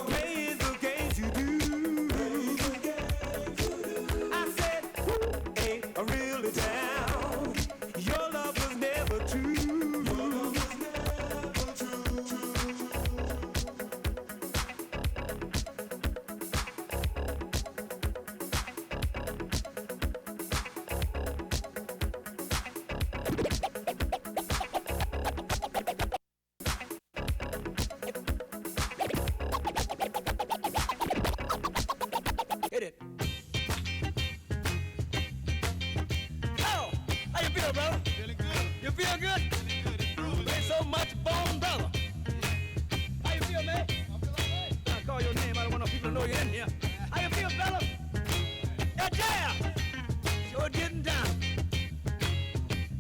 playing the games you do. I said, ain't I really down, your love was never true. Hit it. Oh, how you feel, brother? Feeling good. You feel good? Ain't so much bone, brother. How you feel, man? I feel all right. I call your name. I don't want no people to know you're in here. How you feel, fella? Yeah, yeah. Sure getting down.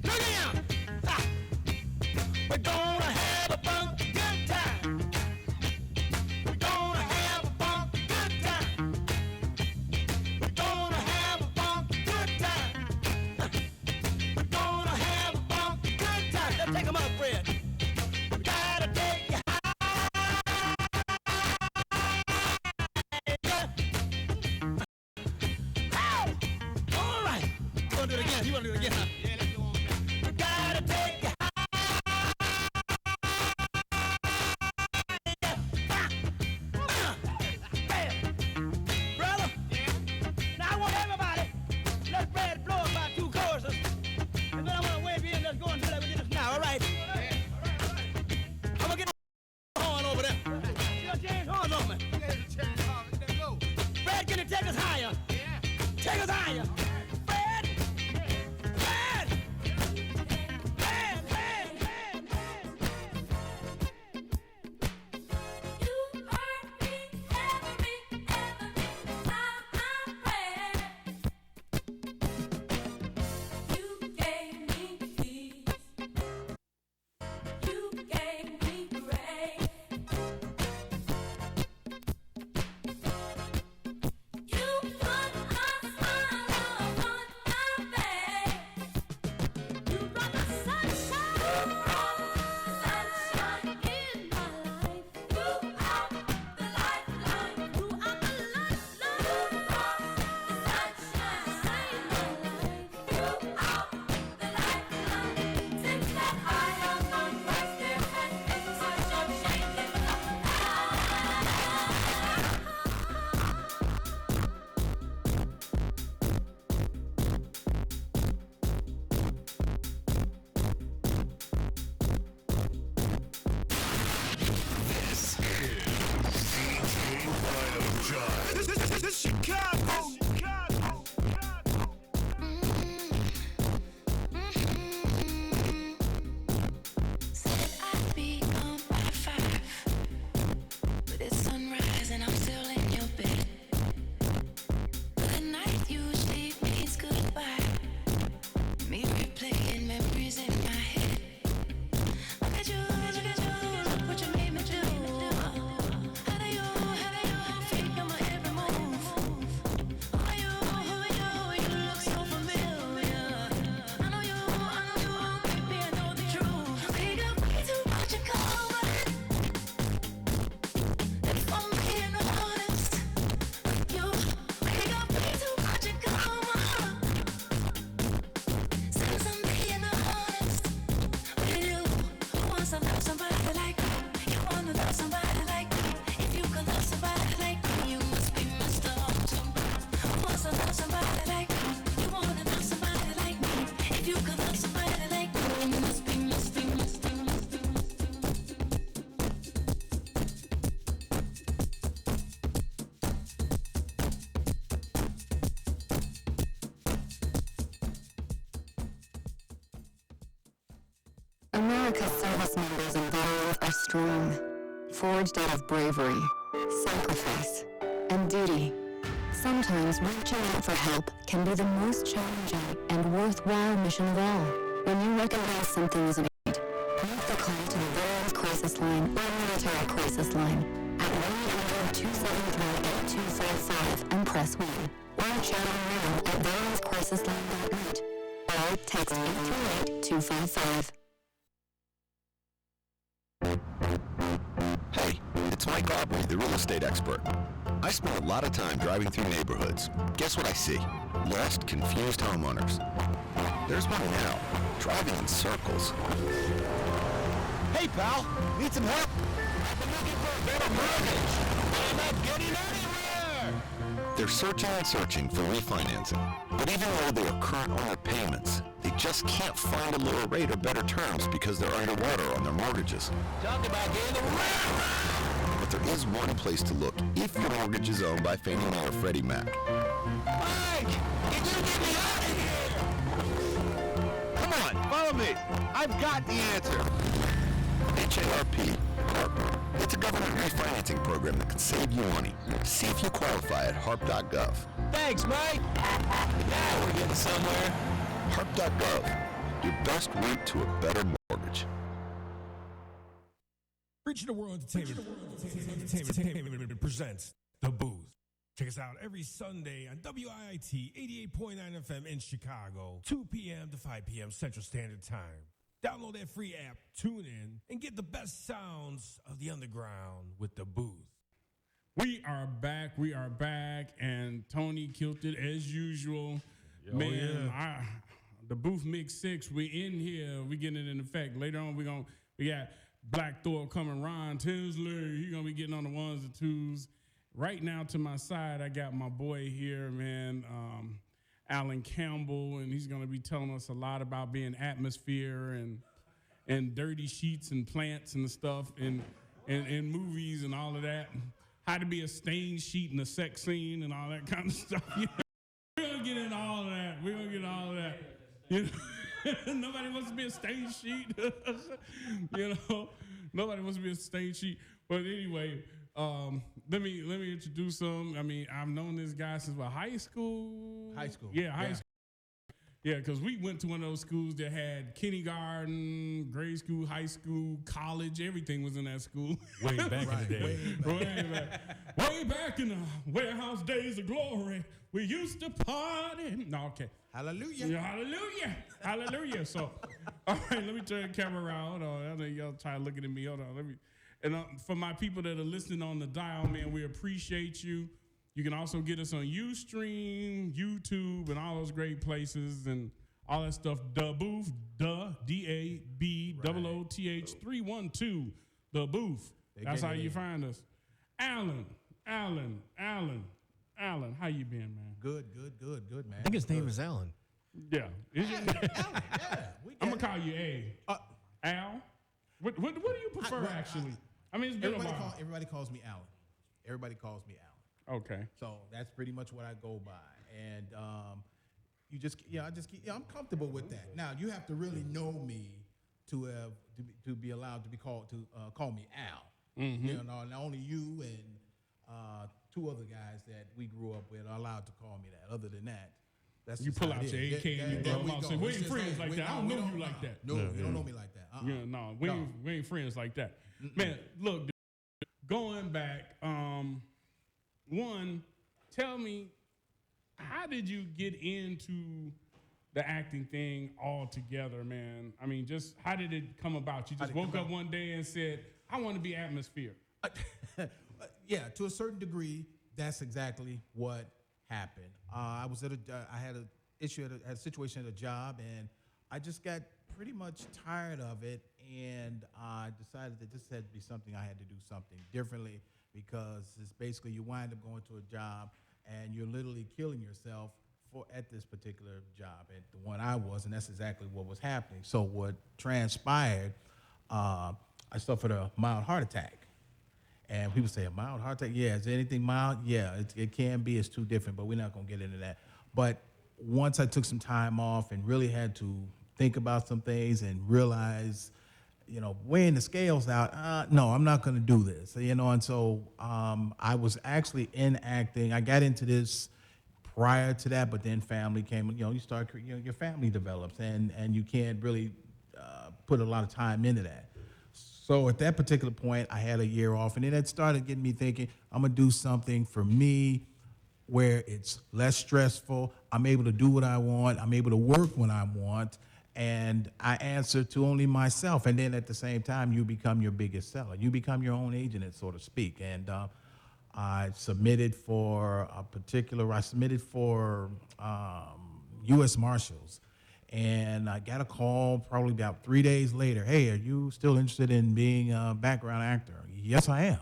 Look here. Ha. We're gonna have a funky good time. We're gonna have a funky good time. We're gonna have a funky good time. We're gonna have a funky good time. Let's take 'em up, Fred. We gotta take you high. Oh! All right. You wanna do it again? You wanna do it again, huh? Yeah, let's go on back. We gotta take you high. Brother, now I want everybody, let's Fred blow about 2 choruses, and then I'm gonna wave you in. Let's go and do that. We get this now, all right? I'm gonna get the horn over there. Your James horn on me. Fred, can you take us higher? Take us higher. Fred! Fred! Fred! Fred! Fred! You hurt me every time I'm Fred. You gave me peace. You gave me grace. You put a smile on America's service members and veterans are strong, forged out of bravery, sacrifice, and duty. Sometimes reaching out for help can be the most challenging and worthwhile mission of all. When you recognize something is in need, make the call to the Veterans Crisis Line or Military Crisis Line at 1-800-273-8255 and press 1. Or chat online at veteranscrisisline.net or text 838-255. Hey, it's Mike Aubrey, the real estate expert. I spend a lot of time driving through neighborhoods. Guess what I see? Lost, confused homeowners. There's one now, driving in circles. Hey, pal, need some help? I've been looking for a better mortgage. I'm not getting anywhere. They're searching and searching for refinancing. But even though they are current on their payments, they just can't find a lower rate or better terms because they're underwater on their mortgages. Talk about getting the railroad. But there is one place to look if your mortgage is owned by Fannie Mae or Freddie Mac. Mike, can you get me out of here? Come on, follow me. I've got the answer. HARP, HARP. It's a government refinancing program that can save you money. See if you qualify at harp.gov. Thanks, Mike. Now we're getting somewhere. Harp.gov, your best route to a better mortgage. Reaching the World Entertainment presents The Booth. Check us out every Sunday on WIIT 88.9 FM in Chicago, 2 p.m. to 5 p.m. Central Standard Time. Download that free app, tune in, and get the best sounds of the underground with The Booth. We are back, and Tony killed it as usual. Oh, Man, yeah. The Booth Mix 6, we in here, we getting it in effect. Later on, we got Black Thor coming, Ron Tinsley, he gonna be getting on the ones and twos. Right now to my side, I got my boy here, man, Alan Campbell, and he's gonna be telling us a lot about being atmosphere and dirty sheets and plants and stuff and movies and all of that. How to be a stained sheet in a sex scene and all that kind of stuff. You know? We're gonna get into all of that. You know? Nobody wants to be a stained sheet. You know, nobody wants to be a stained sheet. But anyway, let me introduce him. I mean, I've known this guy since high school. High school. Yeah, high school. Yeah, because we went to one of those schools that had kindergarten, grade school, high school, college. Everything was in that school. Way back in the day. Way back in the warehouse days of glory, we used to party. No, okay. Hallelujah. Yeah, hallelujah. Hallelujah. So, all right, let me turn the camera around. Hold on. I know y'all try looking at me. Hold on. And for my people that are listening on the dial, man, we appreciate you. You can also get us on Ustream, YouTube, and all those great places and all that stuff. DaBooth, DABOOTH 312, The Booth. That's how you find us. Alan, how you been, man? Good, man. I think his name is Alan. Yeah. Alan, I'm gonna call you A. Al. What do you prefer, actually? I mean, it's been a while. Everybody calls me Alan. Okay. So that's pretty much what I go by, and I'm comfortable with that. Now you have to really know me to be allowed to be called to call me Al. Mm-hmm. You know, not only you and two other guys that we grew up with are allowed to call me that. Other than that, that's you just pull how out it your is. AK and you blow them out. Say, we ain't friends like that. I don't know you like that. No, you don't know me like that. Yeah, no, we ain't friends like that. Man, look, going back, one, tell me, how did you get into the acting thing altogether, man? I mean, just how did it come about? You just woke up one day and said, I want to be atmosphere. Yeah, to a certain degree, that's exactly what happened. I had a situation at a job, and I just got pretty much tired of it, and I decided that this had to be something I had to do something differently, because it's basically you wind up going to a job and you're literally killing yourself at this particular job, at the one I was, and that's exactly what was happening. So what transpired, I suffered a mild heart attack. And people say, a mild heart attack? Yeah, is there anything mild? Yeah, it can be. It's too different, but we're not going to get into that. But once I took some time off and really had to think about some things and realize weighing the scales out. No, I'm not going to do this. And so I was actually in acting. I got into this prior to that, but then family came. You start. Your family develops, and you can't really put a lot of time into that. So at that particular point, I had a year off, and then it started getting me thinking, I'm gonna do something for me where it's less stressful. I'm able to do what I want. I'm able to work when I want, and I answer to only myself. And then at the same time, you become your biggest seller. You become your own agent, so to speak. And I submitted for U.S. Marshals. And I got a call probably about 3 days later. Hey, are you still interested in being a background actor? Yes, I am.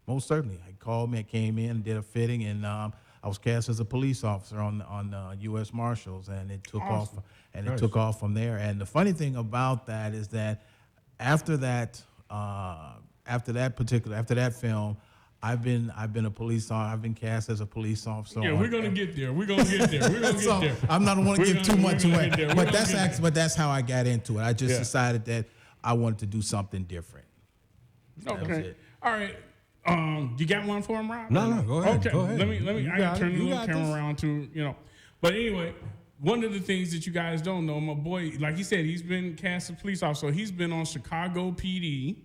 Most certainly. He called me, I came in, did a fitting, and I was cast as a police officer on U.S. Marshals, and it took off. And it took off from there. And the funny thing about that is that after that film, I've been a police officer. I've been cast as a police officer. Yeah, we're gonna get there. We're gonna get there. We're gonna get there. I'm not want to give too much away, but that's how I got into it. I just decided that I wanted to do something different. Okay. All right. You got one for him, Rob? No, go ahead. Okay. Go ahead. Let me. I can turn the little camera around to But anyway, one of the things that you guys don't know, my boy, like he said, he's been cast as a police officer. So he's been on Chicago PD.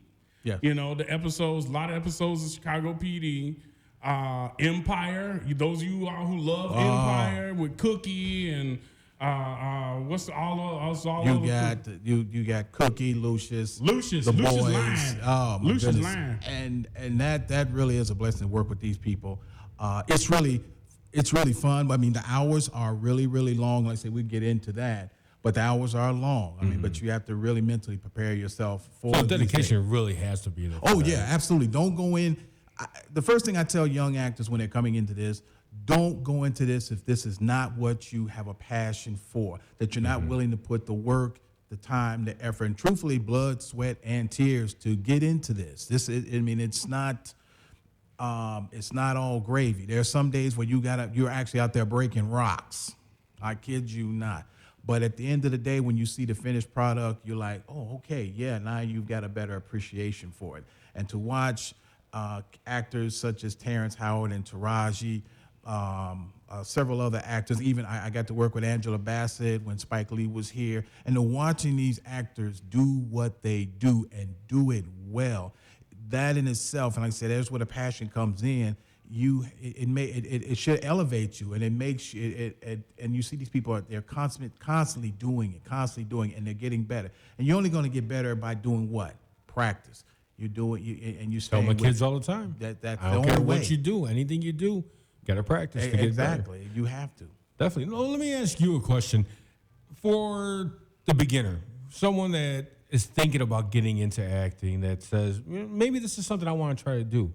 Yeah. The episodes, a lot of episodes of Chicago PD. Empire, those of you all who love Empire with Cookie and what's all you got Cookie, Lucius, the Lucius boys. Line. Oh my Lucius goodness. Line. And that really is a blessing to work with these people. It's really fun. I mean, the hours are really, really long. Like I said, we get into that. But the hours are long. I mean, but you have to really mentally prepare yourself for So these dedication things. really has to be there. Oh, yeah, absolutely. Don't go in. The first thing I tell young actors when they're coming into this, don't go into this if this is not what you have a passion for, that you're not willing to put the work, the time, the effort, and truthfully, blood, sweat, and tears to get into this. It's not all gravy. There are some days where you're actually out there breaking rocks. I kid you not. But at the end of the day, when you see the finished product, you're like, oh, okay, yeah, now you've got a better appreciation for it. And to watch actors such as Terrence Howard and Taraji, several other actors, even I got to work with Angela Bassett when Spike Lee was here, and to watching these actors do what they do and do it well, that in itself, and like I said, that's where the passion comes in. It should elevate you, and it makes you. And you see these people they're constantly doing it, and they're getting better. And you're only going to get better by doing what? Practice. You do it, and you tell my kids all the time. That's I don't care what you do, anything you do, gotta practice to get better. Exactly, you have to. Definitely. No, let me ask you a question for the beginner, someone that is thinking about getting into acting, that says maybe this is something I want to try to do.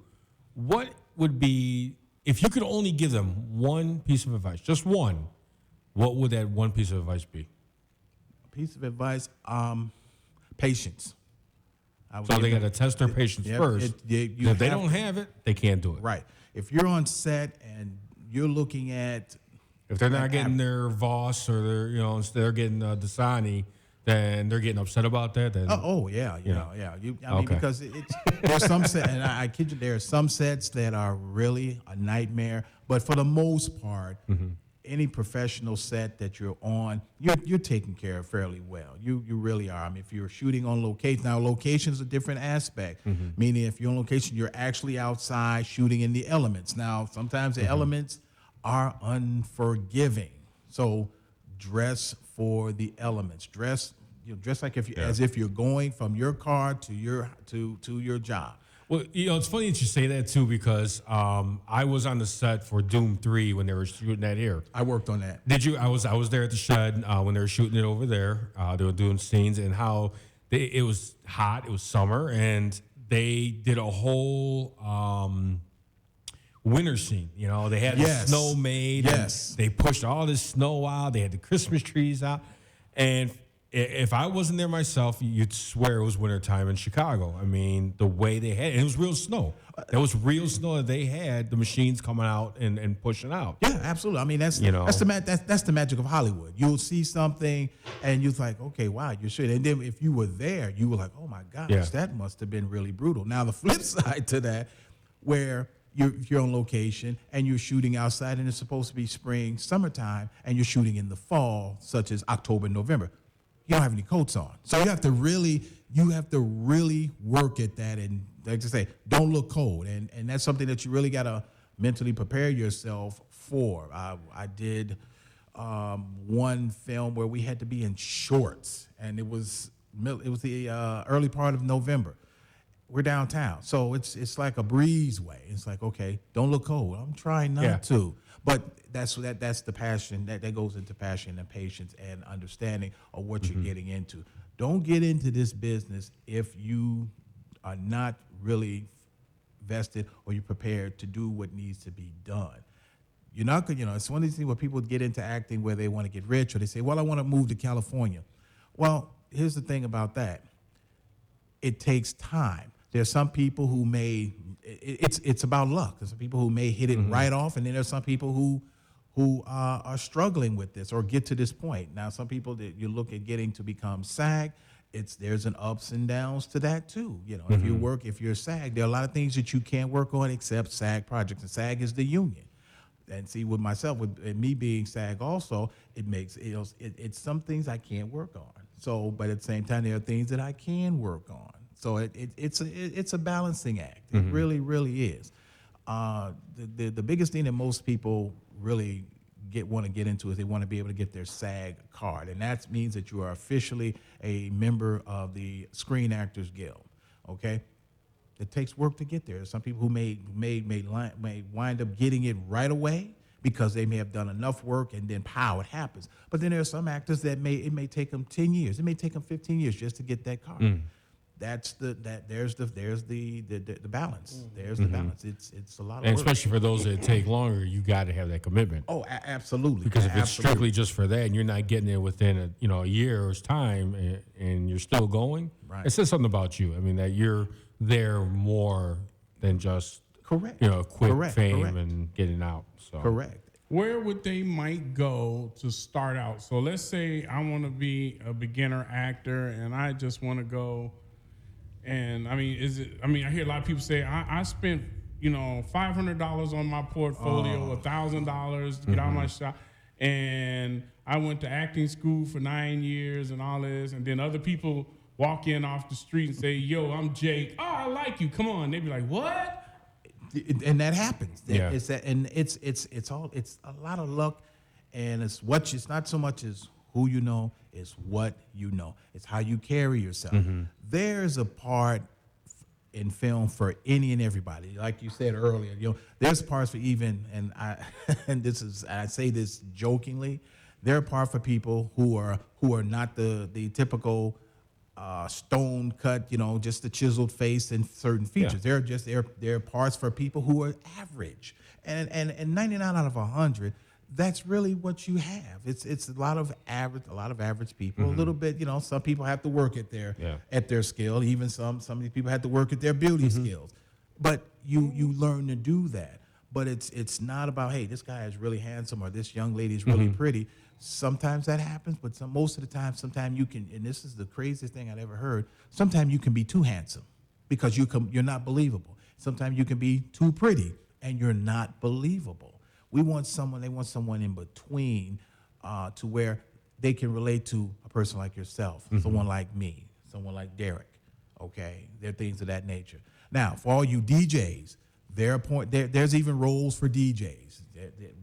What would be, if you could only give them one piece of advice, just one, what would that one piece of advice be? A piece of advice, patience. So they got to test their patience first. If they don't have it, they can't do it. Right. If you're on set and you're looking at, if they're not getting their Voss or their, instead they're getting Dasani, then they're getting upset about that. Then because there's some set, and I kid you, there are some sets that are really a nightmare. But for the most part, any professional set that you're on, you're taken care of fairly well. You really are. I mean, if you're shooting on location, now location is a different aspect. Meaning, if you're on location, you're actually outside shooting in the elements. Now, sometimes the elements are unforgiving. So dress for the elements. Dress like as if you're going from your car to your job. Well, it's funny that you say that too, because I was on the set for Doom 3 when they were shooting that here. I worked on that. Did you? I was there at the shed when they were shooting it over there. They were doing scenes, and how it was hot. It was summer, and they did a whole winter scene. They had the snow made. Yes. They pushed all this snow out. They had the Christmas trees out. And if I wasn't there myself, you'd swear it was wintertime in Chicago. I mean, the way they had it, it was real snow. That was real snow that they had, the machines coming out and pushing out. Yeah, absolutely. I mean, that's that's the magic of Hollywood. You'll see something and you're like, okay, wow, you should. And then if you were there, you were like, oh my gosh, that must have been really brutal. Now the flip side to that, where you're on location and you're shooting outside and it's supposed to be spring, summertime, and you're shooting in the fall, such as October, November. You don't have any coats on. So you have to really work at that, and like I say, don't look cold. And that's something that you really gotta mentally prepare yourself for. I did one film where we had to be in shorts, and it was the early part of November. We're downtown, so it's like a breezeway. It's like, okay, don't look cold. I'm trying not to, but that's the passion that goes into passion and patience and understanding of what you're getting into. Don't get into this business if you are not really vested or you're prepared to do what needs to be done. You're not gonna, it's one of these things where people get into acting where they want to get rich, or they say, well, I want to move to California. Well, here's the thing about that. It takes time. There's some people who it's about luck. There's some people who may hit it right off, and then there's some people who are struggling with this or get to this point. Now, some people that you look at getting to become SAG, there's an ups and downs to that too. If you're SAG, there are a lot of things that you can't work on except SAG projects, and SAG is the union. And see, with myself, with me being SAG also, it's some things I can't work on. So, but at the same time, there are things that I can work on. So it's a balancing act. It really, really is. The biggest thing that most people really want to get into is they want to be able to get their SAG card, and that means that you are officially a member of the Screen Actors Guild. Okay, it takes work to get there. Some people who may wind up getting it right away because they may have done enough work, and then pow, it happens. But then there are some actors that it may take them 10 years, it may take them 15 years just to get that card. There's the balance. There's the balance. It's a lot of and work. especially for those that take longer, you got to have that commitment. Oh, absolutely. Because if it's strictly just for that, and you're not getting it within a year's time, and you're still going, right. It says something about you. I mean, that you're there more than just quick fame and getting out. So correct. Where would they might go to start out? So let's say I want to be a beginner actor, and I just want to go. And I mean, I hear a lot of people say, I spent, $500 on my portfolio, $1,000 to get out my shot. And I went to acting school for 9 years and all this. And then other people walk in off the street and say, yo, I'm Jake. Oh, I like you. Come on. They'd be like, what? And that happens. Yeah. It's a lot of luck. And it's not so much as who you know, it's what you know. It's how you carry yourself. There's a part in film for any and everybody. Like you said earlier, there's parts for even, and I say this jokingly, there are parts for people who are not the typical stone cut, just the chiseled face and certain features. Yeah. There are parts for people who are average, and 99 out of 100. That's really what you have. It's a lot of average people. A little bit, some people have to work at their skill. Even some of these people have to work at their beauty skills. But you learn to do that. But it's not about, hey, this guy is really handsome or this young lady is really pretty. Sometimes that happens, but most of the time, sometimes you can. And this is the craziest thing I've ever heard. Sometimes you can be too handsome because you're not believable. Sometimes you can be too pretty and you're not believable. They want someone in between to where they can relate to a person like yourself, someone like me, someone like Derek, okay? There are things of that nature. Now, for all you DJs, there's even roles for DJs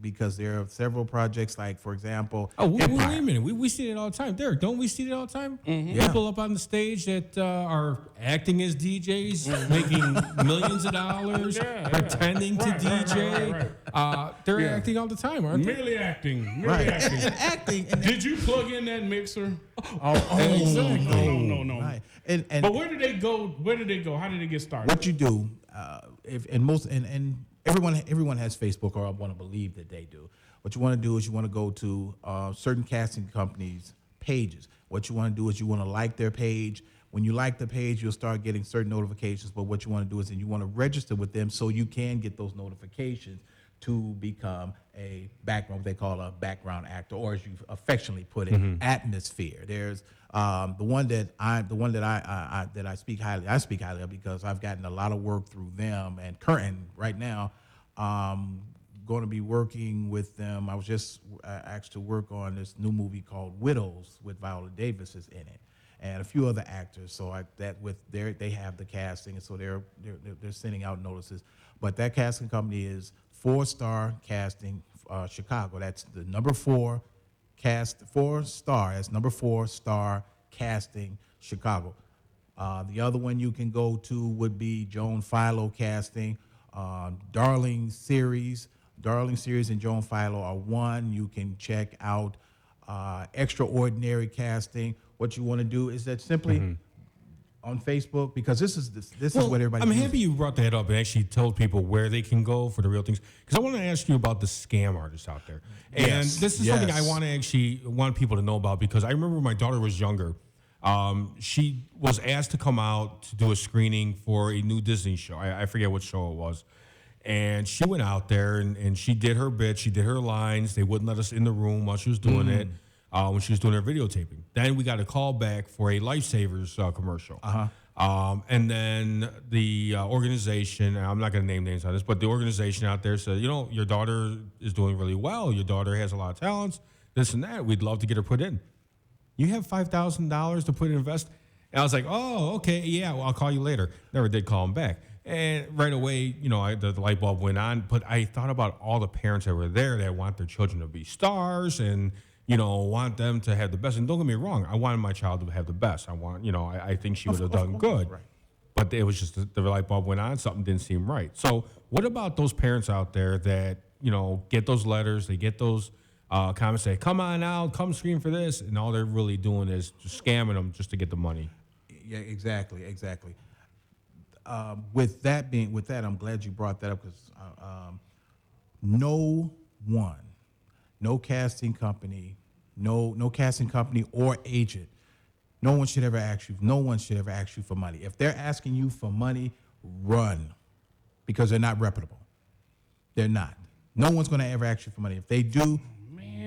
because there are several projects like, for example, wait a minute. We see it all the time. Derek, don't we see it all the time? People up on the stage that are acting as DJs, making millions of dollars, pretending to DJ. They're acting all the time, aren't they? Merely acting. acting. Did you plug in that mixer? Exactly. No. Right. But where did they go? How did they get started? What you do, everyone has Facebook, or I want to believe that they do. What you want to do is you want to go to certain casting companies' pages. What you want to do is you want to like their page. When you like the page, you'll start getting certain notifications. But what you want to do is then you want to register with them so you can get those notifications to become a background, what they call a background actor, or as you affectionately put it, atmosphere. There's the one that I speak highly. I speak highly of because I've gotten a lot of work through them. And right now, going to be working with them. I was just asked to work on this new movie called Widows with Viola Davis is in it, and a few other actors. So they have the casting, and so they're sending out notices. But that casting company is 4-Star Casting Chicago. That's the number 4 4-Star. That's number 4-Star Casting Chicago. The other one you can go to would be Joan Philo Casting, Darling Series. Darling Series and Joan Philo are one. You can check out Extraordinary Casting. What you want to do is that simply on Facebook, because this is what everybody. I'm happy you brought that up and actually told people where they can go for the real things. Because I want to ask you about the scam artists out there, and this is something I want people to know about, because I remember when my daughter was younger. She was asked to come out to do a screening for a new Disney show. I forget what show it was. And she went out there and she did her bit. She did her lines. They wouldn't let us in the room while she was doing it, when she was doing her videotaping. Then we got a call back for a Lifesavers commercial. And then the organization, and I'm not going to name names on this, but the organization out there said, your daughter is doing really well. Your daughter has a lot of talents, this and that. We'd love to get her put in. You have $5,000 to put in invest? And I was like, oh, okay, yeah, well, I'll call you later. Never did call him back. And right away, the light bulb went on. But I thought about all the parents that were there that want their children to be stars and, want them to have the best. And don't get me wrong, I wanted my child to have the best. I think she would have done good. Right. But it was just the light bulb went on. Something didn't seem right. So what about those parents out there that, get those letters, they get those comments, say, come on out, come screen for this. And all they're really doing is just scamming them just to get the money. Yeah, exactly. With that, I'm glad you brought that up, because no casting company or agent, no one should ever ask you for money. If they're asking you for money, run, because they're not reputable. They're not. No one's going to ever ask you for money. If they do,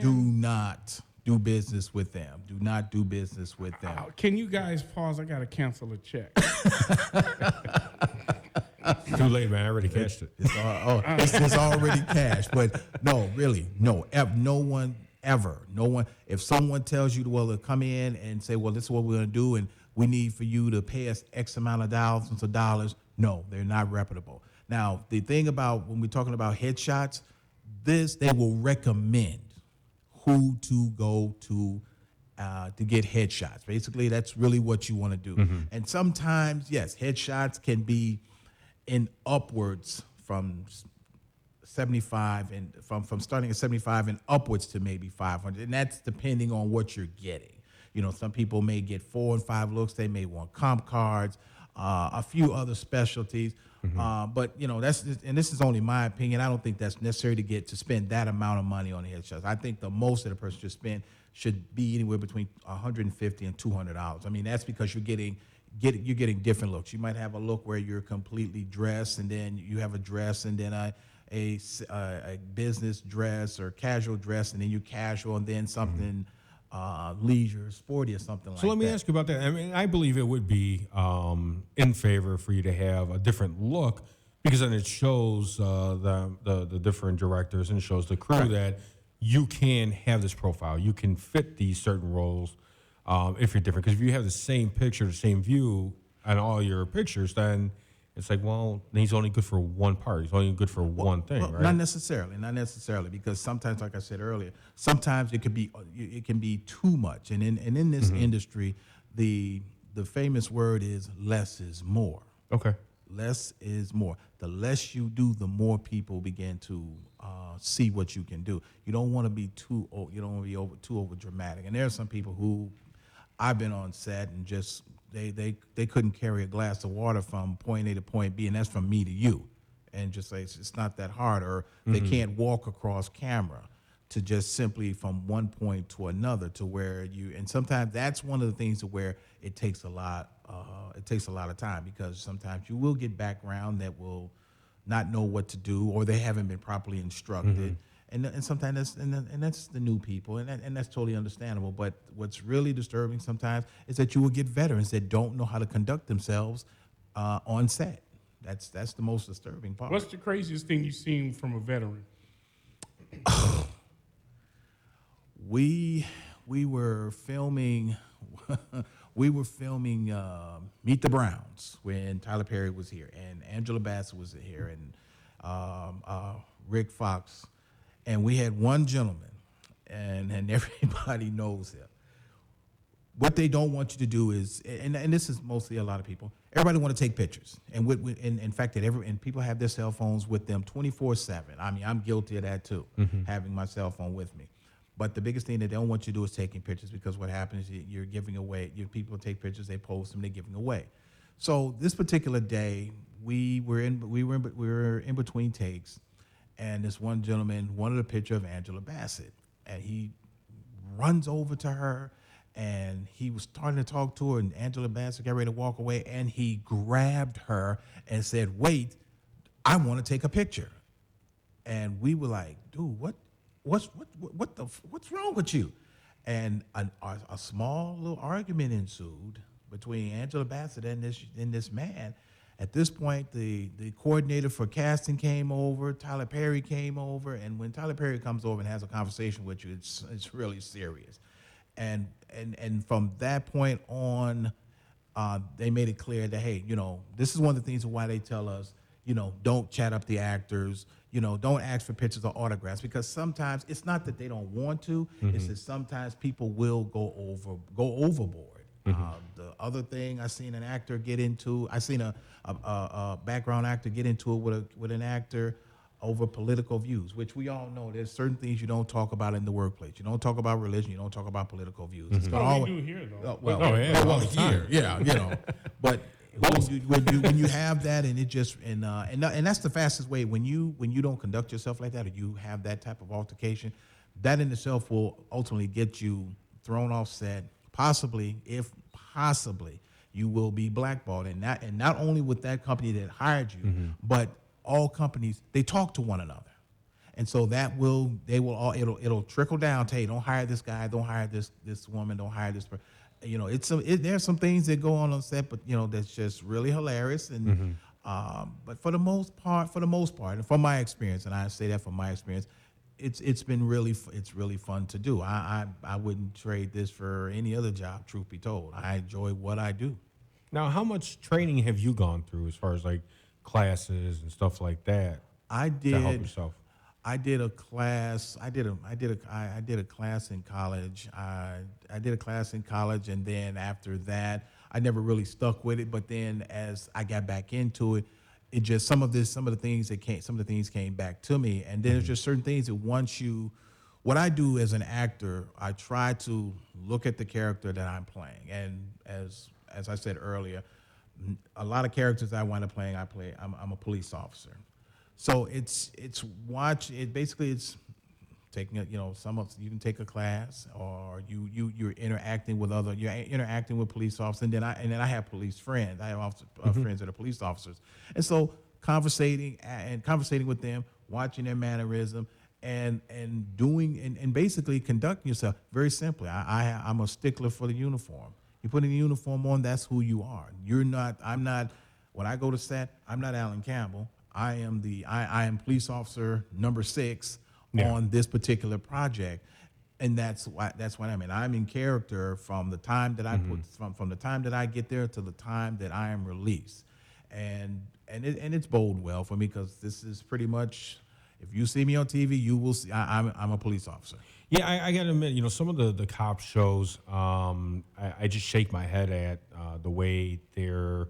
do not do business with them. Do not do business with them. Can you guys pause? I got to cancel a check. Too late, man. I already cashed it. It's already cashed. But no, really, no one ever. If someone tells you, well, to come in and say, well, this is what we're going to do, and we need for you to pay us X amount of thousands of dollars, no, they're not reputable. Now, the thing about when we're talking about headshots, they will recommend who to go to get headshots. Basically, that's really what you want to do. And sometimes, yes, headshots can be in upwards from 75 and from starting at 75 and upwards to maybe 500, and that's depending on what you're getting. Some people may get 4 and 5 looks. They may want comp cards, a few other specialties. But this is only my opinion. I don't think that's necessary to spend that amount of money on headshots. I think the most that a person should spend should be anywhere between $150 and $200. I mean, that's because you're getting different looks. You might have a look where you're completely dressed, and then you have a dress, and then a business dress or casual dress, and then you're casual, and then something leisure, sporty, or something like that. So let me ask you about that. I mean, I believe it would be in favor for you to have a different look, because then it shows the different directors, and it shows the crew that you can have this profile. You can fit these certain roles if you're different. Because if you have the same picture, the same view on all your pictures, then it's like, well, he's only good for one part. He's only good for one thing, right? Not necessarily, because sometimes, like I said earlier, sometimes it can be too much. And in this industry, the famous word is less is more. Okay. Less is more. The less you do, the more people begin to see what you can do. You don't want to be too over dramatic. And there are some people who I've been on set and just they couldn't carry a glass of water from point A to point B, and that's from me to you, and just say it's not that hard, or they can't walk across camera to just simply from one point to another, to where and sometimes that's one of the things to where it takes a lot it takes a lot of time because sometimes you will get background that will not know what to do or they haven't been properly instructed. And sometimes that's the new people, and that's totally understandable. But what's really disturbing sometimes is that you will get veterans that don't know how to conduct themselves on set. That's the most disturbing part. What's the craziest thing you've seen from a veteran? We were filming Meet the Browns when Tyler Perry was here and Angela Bassett was here and Rick Fox, and we had one gentleman, and everybody knows him. What they don't want you to do is, and this is mostly a lot of people, everybody want to take pictures, and in fact and people have their cell phones with them 24/7. I mean, I'm guilty of that too, having my cell phone with me. But the biggest thing that they don't want you to do is taking pictures, because what happens is you're giving away. People take pictures, they post them, they're giving away. So this particular day, we were in between takes, and this one gentleman wanted a picture of Angela Bassett, and he runs over to her, and he was starting to talk to her, and Angela Bassett got ready to walk away, and he grabbed her and said, "Wait, I want to take a picture." And we were like, "Dude, what's wrong with you?" And a small little argument ensued between Angela Bassett and this man. At this point, the coordinator for casting came over, Tyler Perry came over, and when Tyler Perry comes over and has a conversation with you, it's really serious. And from that point on, they made it clear that, hey, this is one of the things why they tell us, don't chat up the actors, don't ask for pictures or autographs, because sometimes it's not that they don't want to, it's that sometimes people will go overboard. The other thing I seen an actor get into, I seen a background actor get into it with an actor over political views, which we all know there's certain things you don't talk about in the workplace. You don't talk about religion. You don't talk about political views. It's We do here, though. Here, But when you have that, and it just and that's the fastest way. When you don't conduct yourself like that, or you have that type of altercation, that in itself will ultimately get you thrown off set. Possibly, you will be blackballed, and not only with that company that hired you, but all companies, they talk to one another, and so it'll trickle down to, hey, don't hire this guy, don't hire this woman, don't hire this person. There's some things that go on set, but that's just really hilarious, and but for the most part, and from my experience, and I say that from my experience, it's really fun to do. I wouldn't trade this for any other job, truth be told. I enjoy what I do. Now, how much training have you gone through as far as like classes and stuff like that? I did. To help yourself. I did a class. I did a class in college. I did a class in college, and then after that, I never really stuck with it. But then as I got back into it, it just some of the things came back to me, and then there's just certain things that what I do as an actor, I try to look at the character that I'm playing, and as I said earlier, a lot of characters I wind up playing, I'm a police officer. So it's taking you can take a class, or you're interacting with police officers, and then I have police friends. I have friends that are police officers, and so conversating with them, watching their mannerism, and basically conducting yourself very simply. I'm a stickler for the uniform. You put a uniform on, that's who you are. I'm not. When I go to set, I'm not Alan Campbell. I am police officer number 6 on this particular project, and that's what I mean. I'm in character from the time that from the time that I get there to the time that I am released, and it's bode well for me, because this is pretty much, if you see me on TV, you will see I'm a police officer. Yeah, I got to admit, some of the cop shows, I just shake my head at the way they're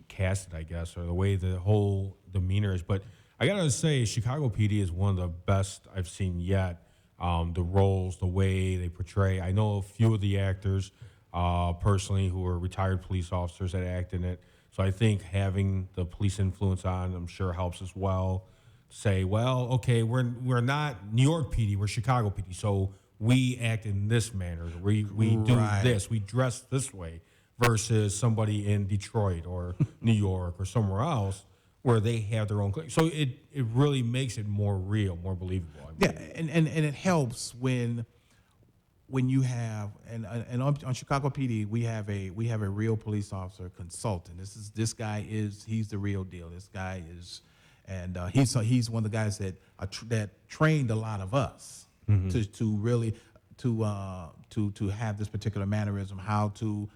casted, I guess, or the way the whole demeanor is. But I got to say, Chicago PD is one of the best I've seen yet. The roles, the way they portray. I know a few of the actors personally who are retired police officers that act in it. So I think having the police influence on, I'm sure, helps as well. Say, well, okay, we're not New York PD, we're Chicago PD, so we act in this manner. We do this, we dress this way. versus somebody in Detroit or New York or somewhere else where they have their own clique. So it really makes it more real, more believable. Yeah, and it helps when you have and on Chicago PD we have a real police officer consultant. This guy he's the real deal. This guy is, and he's one of the guys that trained a lot of us to really to have this particular mannerism, how to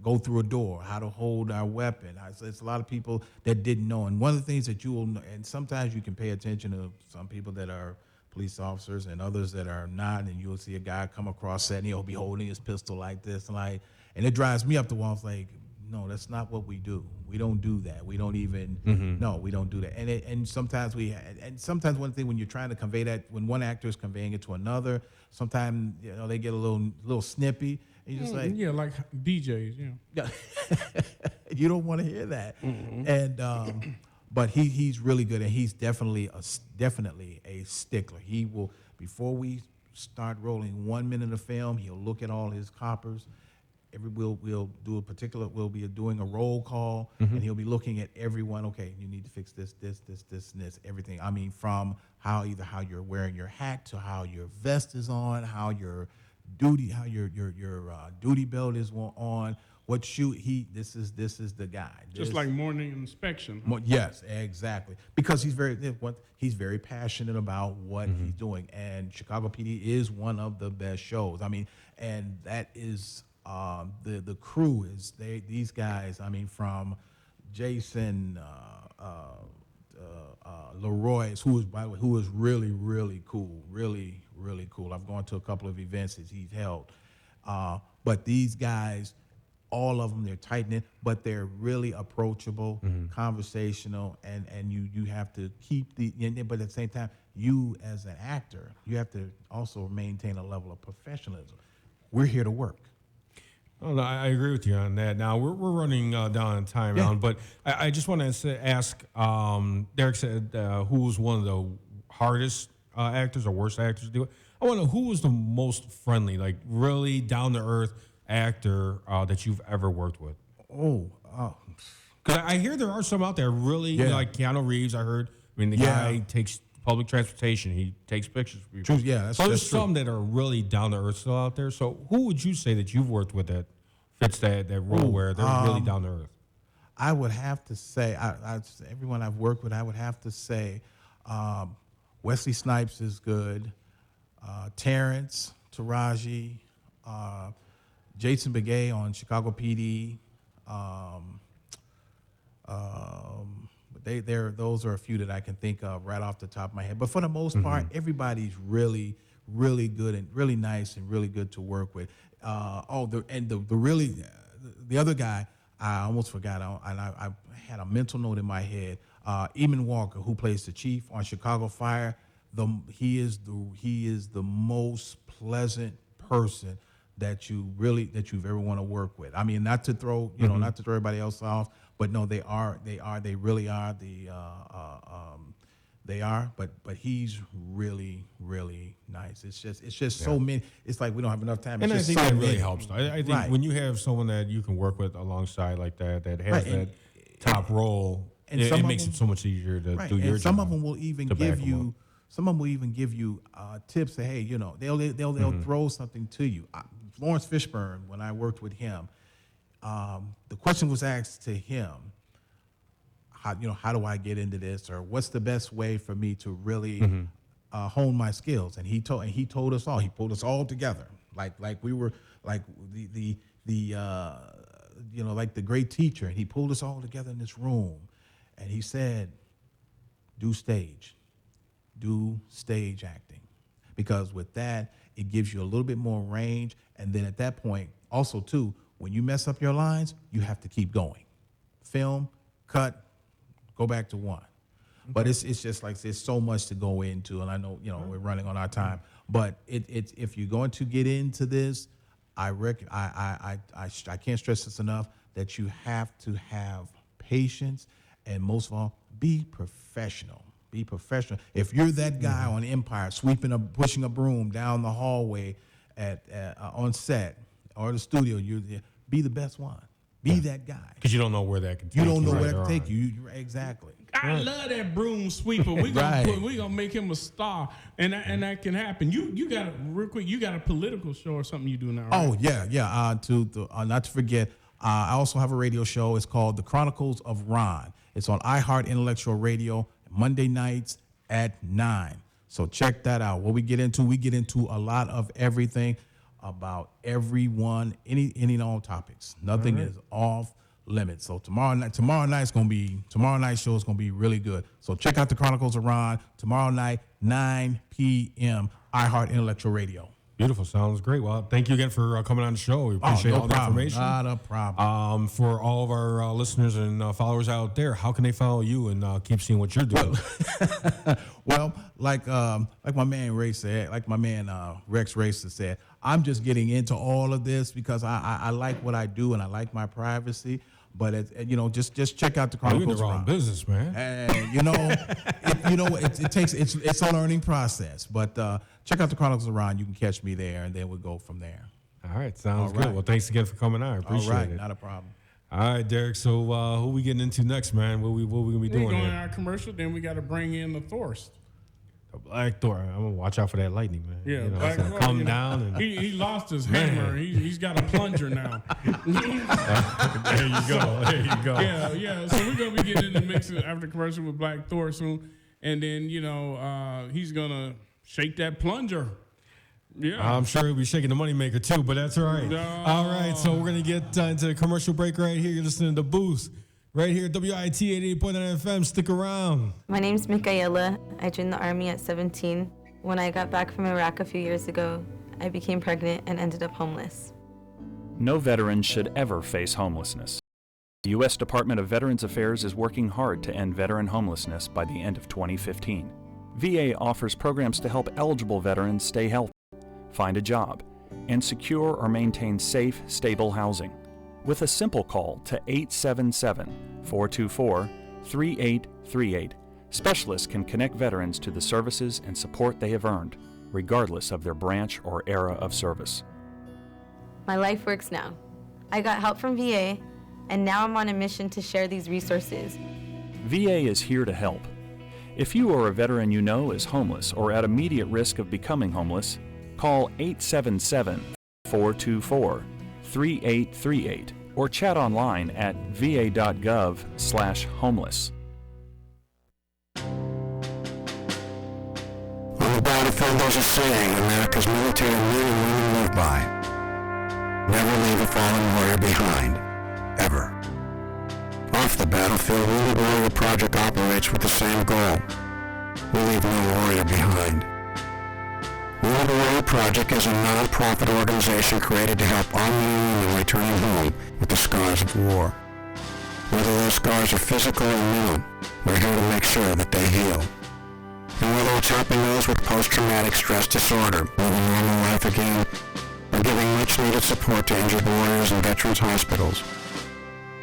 go through a door, how to hold our weapon. It's a lot of people that didn't know, and one of the things that you will know, and sometimes you can pay attention to some people that are police officers and others that are not, and you'll see a guy come across set and he'll be holding his pistol like this, and it drives me up the wall. It's like, no, that's not what we do. We don't do that. We don't even no, we don't do that. And sometimes one thing when you're trying to convey that, when one actor is conveying it to another, sometimes they get a little snippy. And you're just like, yeah, like DJs, yeah. You don't want to hear that. And but he's really good, and he's definitely a stickler. He will, before we start rolling 1 minute of film, he'll look at all his coppers. We'll be doing a roll call, and he'll be looking at everyone. Okay, you need to fix this, and this, everything. I mean, from how you're wearing your hat to how your vest is on, how your duty belt is on. What shoot this is the guy. Just like morning inspection. Yes, exactly. Because he's very passionate about what he's doing, and Chicago PD is one of the best shows. I mean, and that is the crew is these guys. I mean, from Jason Leroy, who is really, really cool, really, really cool. I've gone to a couple of events that he's held, but these guys, all of them, they're tight knit, but they're really approachable, conversational, and you have to keep but at the same time, you as an actor, you have to also maintain a level of professionalism. We're here to work. Oh, no, I agree with you on that. Now, we're running down on time now, but I just want to ask, Derek said who was one of the hardest actors or worst actors to do it. I want to know who was the most friendly, like really down-to-earth actor that you've ever worked with. Because I hear there are some out there really, like Keanu Reeves, I heard. I mean, the guy takes public transportation. He takes pictures for people. So there's some that are really down-to-earth still out there. So who would you say that you've worked with that fits that role where they're really down-to-earth? I would have to say, everyone I've worked with, I would have to say Wesley Snipes is good. Terrence, Taraji, Jason Begay on Chicago PD. Those are a few that I can think of right off the top of my head. But for the most part, everybody's really, really good and really nice and really good to work with. The other guy, I almost forgot. I had a mental note in my head. Eamon Walker, who plays the chief on Chicago Fire. He is the most pleasant person that you've ever want to work with. I mean, not to throw everybody else off, but no, they really are but he's really, really nice. It's just so many. It's like we don't have enough time. And I think that really helps. I think when you have someone that you can work with alongside like that has that top role, and it makes it so much easier to do your job. Some of them will even give you. Some of them will even give you tips that, hey, they'll throw something to you. Lawrence Fishburne, when I worked with him, the question was asked to him, how do I get into this, or what's the best way for me to really hone my skills? And he told us all. He pulled us all together, like we were like like the great teacher. And he pulled us all together in this room, and he said, do stage acting, because with that it gives you a little bit more range, and then at that point also too, when you mess up your lines, you have to keep going, film, cut, go back to one. But it's just like there's so much to go into, and I know we're running on our time, but it's if you're going to get into this, I can't stress this enough, that you have to have patience, and most of all, be professional. Be professional. If you're that guy on Empire pushing a broom down the hallway on set or the studio, be the best one. Be that guy. Because you don't know where that can take You you. don't know where Right, that can right. take you. Exactly. I love that broom sweeper. We gonna make him a star, and that can happen. You got real quick. You got a political show or something you do now? Right? Oh yeah. Not to forget, I also have a radio show. It's called The Chronicles of Ron. It's on iHeart Intellectual Radio Monday nights at 9. So check that out. What we get into a lot of everything about everyone, any and all topics. Nothing is off limits. So tomorrow night's show is gonna be really good. So check out The Chronicles of Ron tomorrow night, 9 p.m. iHeart Intellectual Radio. Beautiful. Sounds great. Well, thank you again for coming on the show. We appreciate all the information. Not a problem. For all of our listeners and followers out there, how can they follow you and keep seeing what you're doing? Well, like my man Ray said, like my man Rex Racer said, I'm just getting into all of this because I like what I do and I like my privacy. But just check out The Chronicles. You're in the wrong business, man. And it's a learning process. But check out The Chronicles of Ron. You can catch me there, and then we'll go from there. All right, sounds good. Well, thanks again for coming on. I appreciate it. Not a problem. All right, Derek. So who we getting into next, man? What we gonna be doing? We're going here? to our commercial. Then we got to bring in the Thorst. Black Thor. I'm gonna watch out for that lightning, man. Yeah, It's gonna come down. And he lost his hammer. He's got a plunger now. There you go. Yeah. So we're gonna be getting in the mix after commercial with Black Thor soon, and then he's gonna shake that plunger. Yeah, I'm sure he'll be shaking the moneymaker too, but that's all right. All right, so we're gonna get into the commercial break right here. You're listening to The Booth. Right here, WIT 88.9 FM. Stick around. My name's Michaela. I joined the Army at 17. When I got back from Iraq a few years ago, I became pregnant and ended up homeless. No veteran should ever face homelessness. The U.S. Department of Veterans Affairs is working hard to end veteran homelessness by the end of 2015. VA offers programs to help eligible veterans stay healthy, find a job, and secure or maintain safe, stable housing. With a simple call to 877-424-3838, specialists can connect veterans to the services and support they have earned, regardless of their branch or era of service. My life works now. I got help from VA, and now I'm on a mission to share these resources. VA is here to help. If you or a veteran you know is homeless or at immediate risk of becoming homeless, call 877-424-3838 or chat online at va.gov/homeless. On the battlefield, there's a saying America's military men and women live by. Never leave a fallen warrior behind. Ever. Off the battlefield, Wounded Warrior Project operates with the same goal. We leave no warrior behind. Wounded Warrior Project is a non-profit organization created to help our men and women returning home with the scars of war. Whether those scars are physical or mental, we're here to make sure that they heal. And whether it's helping those with post-traumatic stress disorder live a normal life again, or giving much-needed support to injured warriors in veterans' hospitals.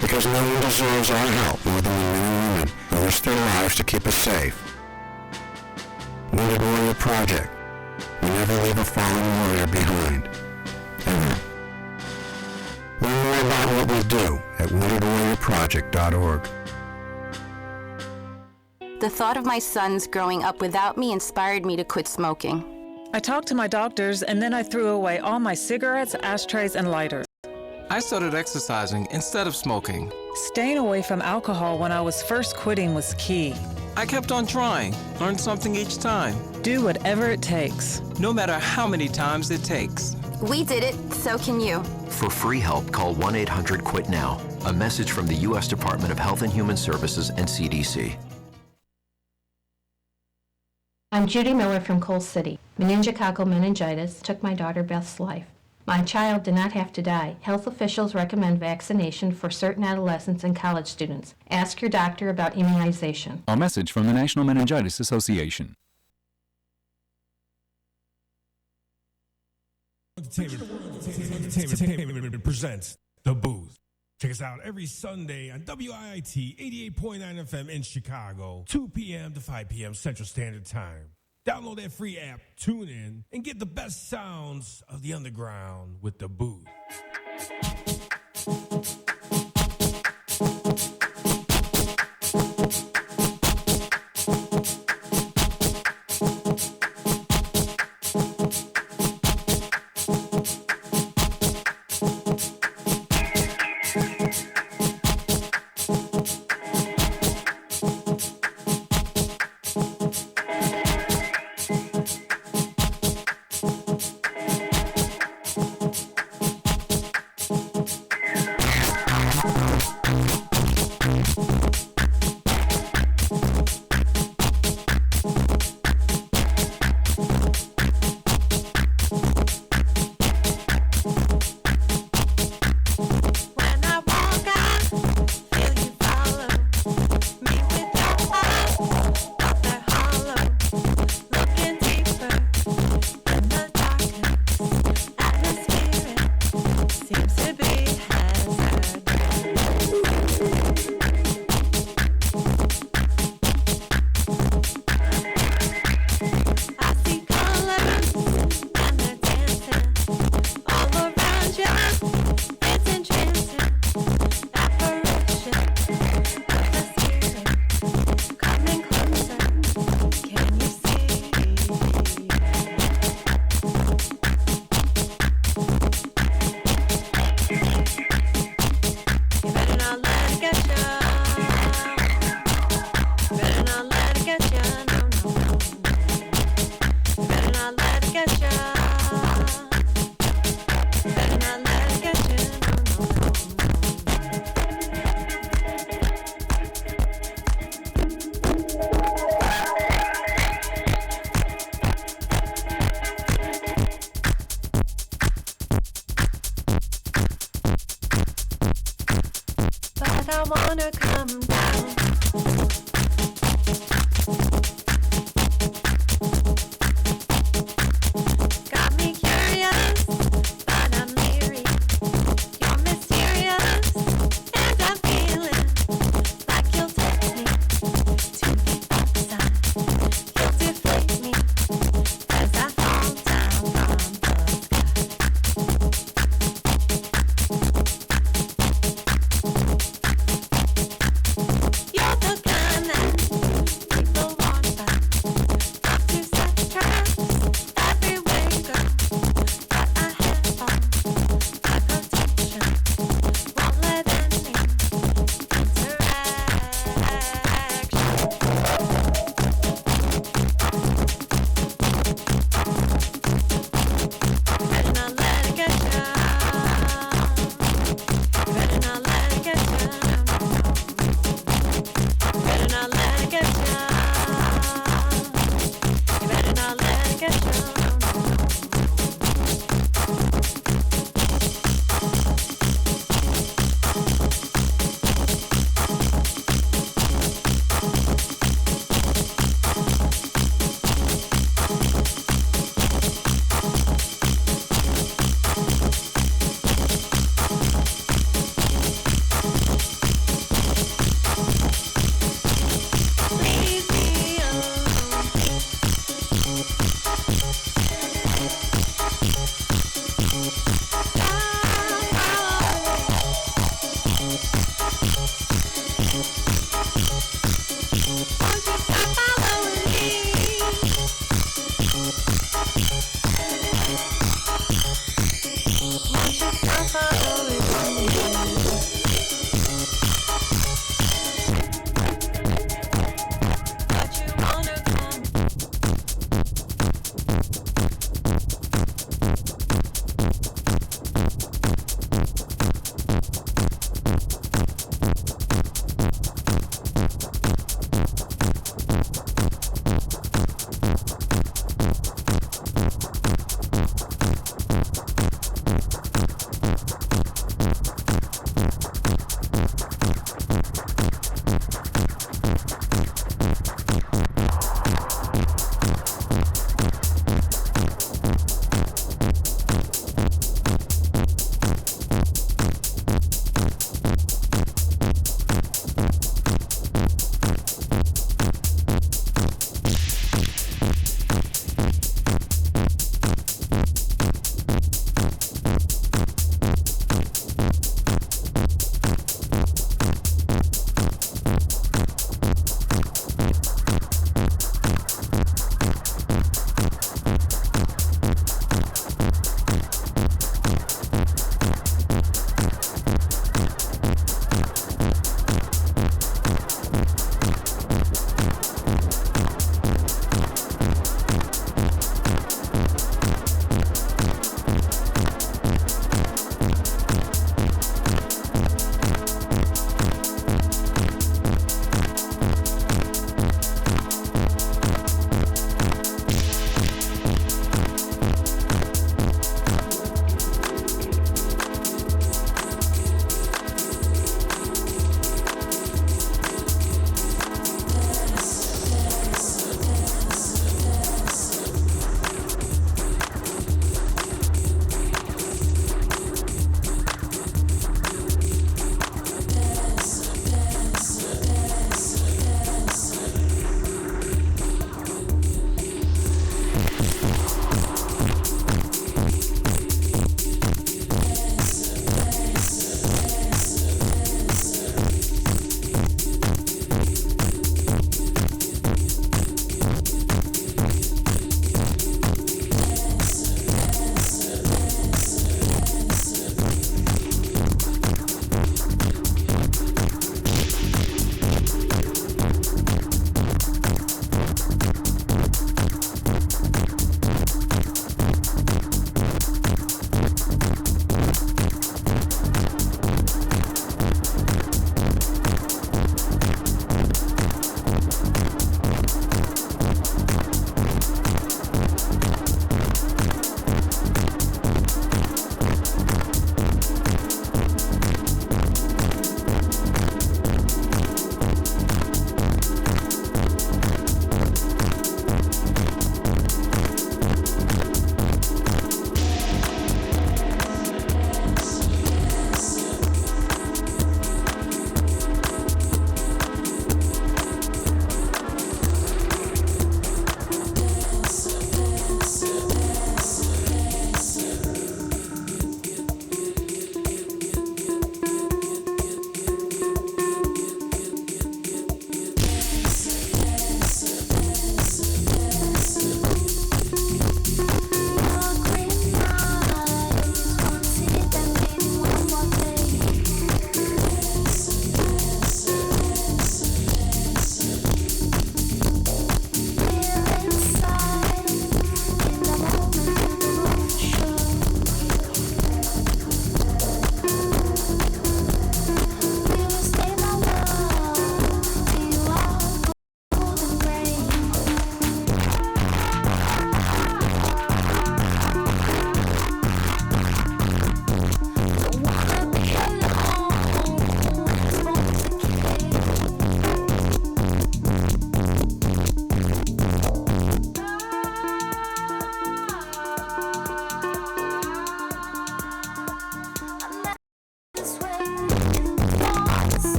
Because no one deserves our help more than the men and women who risk their lives to keep us safe. Wounded Warrior Project. We never leave a fallen warrior behind. Ever. Learn more about what we do at woundedwarriorproject.org. The thought of my sons growing up without me inspired me to quit smoking. I talked to my doctors, and then I threw away all my cigarettes, ashtrays, and lighters. I started exercising instead of smoking. Staying away from alcohol when I was first quitting was key. I kept on trying, learned something each time. Do whatever it takes. No matter how many times it takes. We did it, so can you. For free help, call 1-800-QUIT-NOW. A message from the U.S. Department of Health and Human Services and CDC. I'm Judy Miller from Coal City. Meningococcal meningitis took my daughter Beth's life. My child did not have to die. Health officials recommend vaccination for certain adolescents and college students. Ask your doctor about immunization. A message from the National Meningitis Association. Entertainment presents The Booth. Check us out every Sunday on WIT 88.9 FM in Chicago, 2 p.m. to 5 p.m. Central Standard Time. Download that free app, tune in, and get the best sounds of the underground with The Booth. I wanna come down. Got me curious, but I'm leery. You're mysterious, and I'm feeling like you'll take me to the outside. You'll deflate me as I fall down from the sky. You're the kind that people want back. Got to set traps everywhere you go. But I have all my protection. Won't let any interaction. Better not let it get you. Better not let it get you. Better not let it get you. You better not let it get you. Leave me alone. Won't you stop following me? Won't you stop following me? But you wanna come.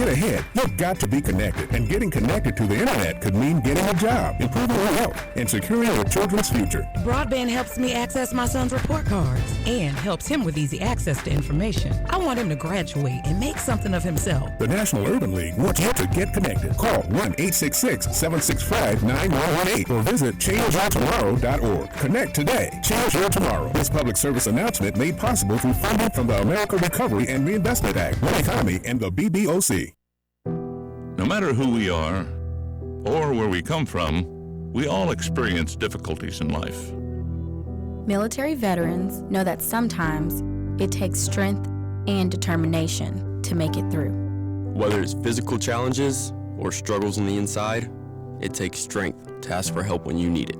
get ahead, you've got to be connected. And getting connected to the internet could mean getting a job, improving your health, and securing your children's future. Broadband helps me access my son's report cards and helps him with easy access to information. I want him to graduate and make something of himself. The National Urban League wants you to get connected. Call 1-866-765-9118 or visit changeyourtomorrow.org. Connect today. Change your tomorrow. This public service announcement made possible through funding from the America Recovery and Reinvestment Act, One Economy, and the BBOC. No matter who we are or where we come from, we all experience difficulties in life. Military veterans know that sometimes it takes strength and determination to make it through. Whether it's physical challenges or struggles on the inside, it takes strength to ask for help when you need it.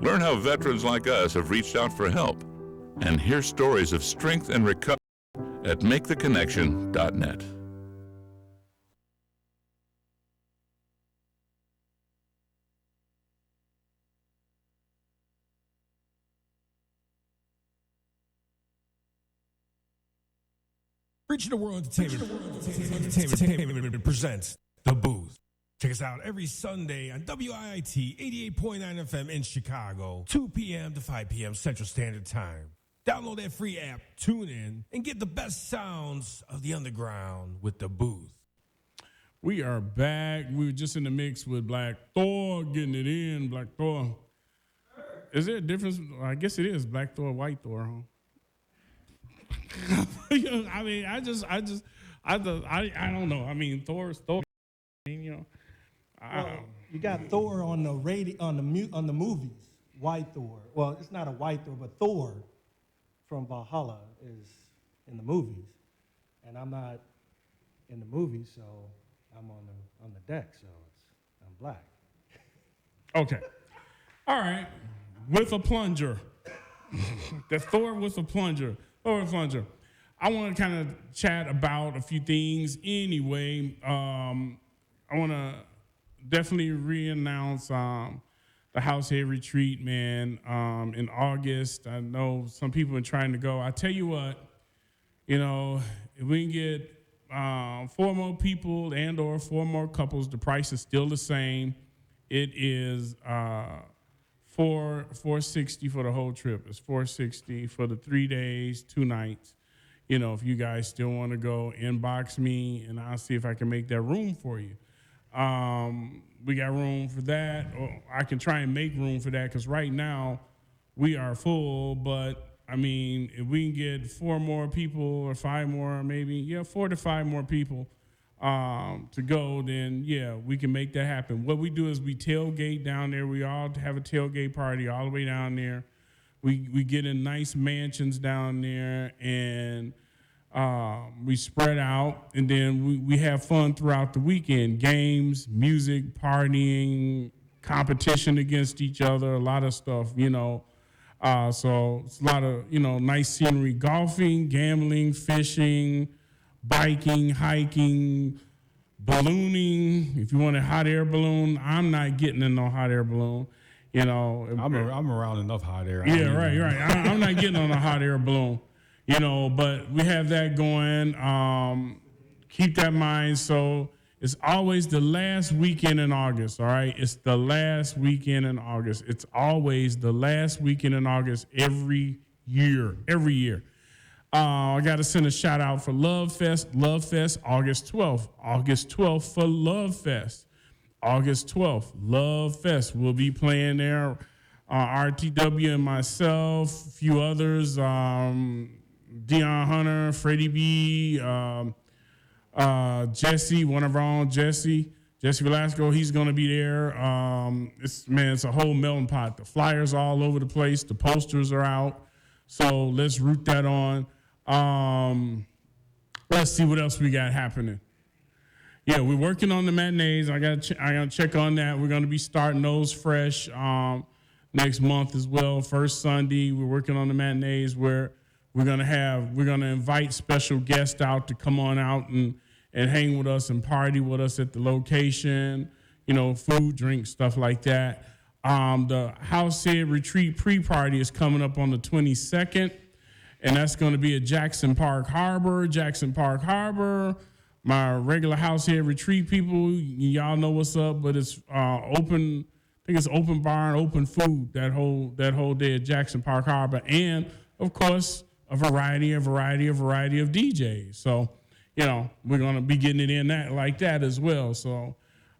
Learn how veterans like us have reached out for help and hear stories of strength and recovery at maketheconnection.net. Reaching the World Entertainment presents The Booth. Check us out every Sunday on WIIT 88.9 FM in Chicago, 2 p.m. to 5 p.m. Central Standard Time. Download that free app, tune in, and get the best sounds of the underground with The Booth. We are back. We were just in the mix with Black Thor, getting it in. Black Thor. Is there a difference? I guess it is Black Thor, White Thor, huh? I mean, I don't know. I mean, Thor's Thor. You know, you got Thor on the on the movies. White Thor. Well, it's not a White Thor, but Thor from Valhalla is in the movies, and I'm not in the movies, so I'm on the deck. So I'm black. Okay. All right. With a plunger. The Thor with a plunger. Thor with a plunger. I want to kind of chat about a few things anyway. I want to definitely re-announce the House Head Retreat, man, in August. I know some people are trying to go. I tell you what, you know, if we can get 4 more people and or 4 more couples, the price is still the same. It is $460 for the whole trip. It's $460 for the 3 days, 2 nights. You know, if you guys still want to go, inbox me and I'll see if I can make that room for you. We got room for that. Or I can try and make room for that because right now we are full. But I mean, if we can get 4 more people or 5 more, maybe 4 to 5 more people to go, then we can make that happen. What we do is we tailgate down there. We all have a tailgate party all the way down there. We get in nice mansions down there and we spread out, and then we have fun throughout the weekend. Games, music, partying, competition against each other, a lot of stuff, you know. So it's a lot of, nice scenery, golfing, gambling, fishing, biking, hiking, ballooning. If you want a hot air balloon, I'm not getting in no hot air balloon. I'm around enough hot air. Yeah, right. I'm not getting on a hot air balloon, but we have that going. Keep that in mind. So it's always the last weekend in August, all right? It's the last weekend in August. It's always the last weekend in August every year. I got to send a shout out for Love Fest, August 12th. August 12th for Love Fest. August 12th, Love Fest. We'll be playing there. RTW and myself, a few others, Dion Hunter, Freddie B, Jesse, one of our own, Jesse Velasco, he's going to be there. It's a whole melting pot. The flyers all over the place. The posters are out. So let's root that on. Let's see what else we got happening. Yeah, we're working on the matinees. I got to check on that. We're going to be starting those fresh next month as well. First Sunday, we're working on the matinees where we're going to invite special guests out to come on out and hang with us and party with us at the location, food, drink, stuff like that. The House Head Retreat pre-party is coming up on the 22nd, and that's going to be at Jackson Park Harbor. My regular House Head Retreat people, y'all know what's up, but it's open. I think it's open bar and open food that whole day at Jackson Park Harbor, and of course a variety of DJs. So, we're gonna be getting it in that like that as well. So,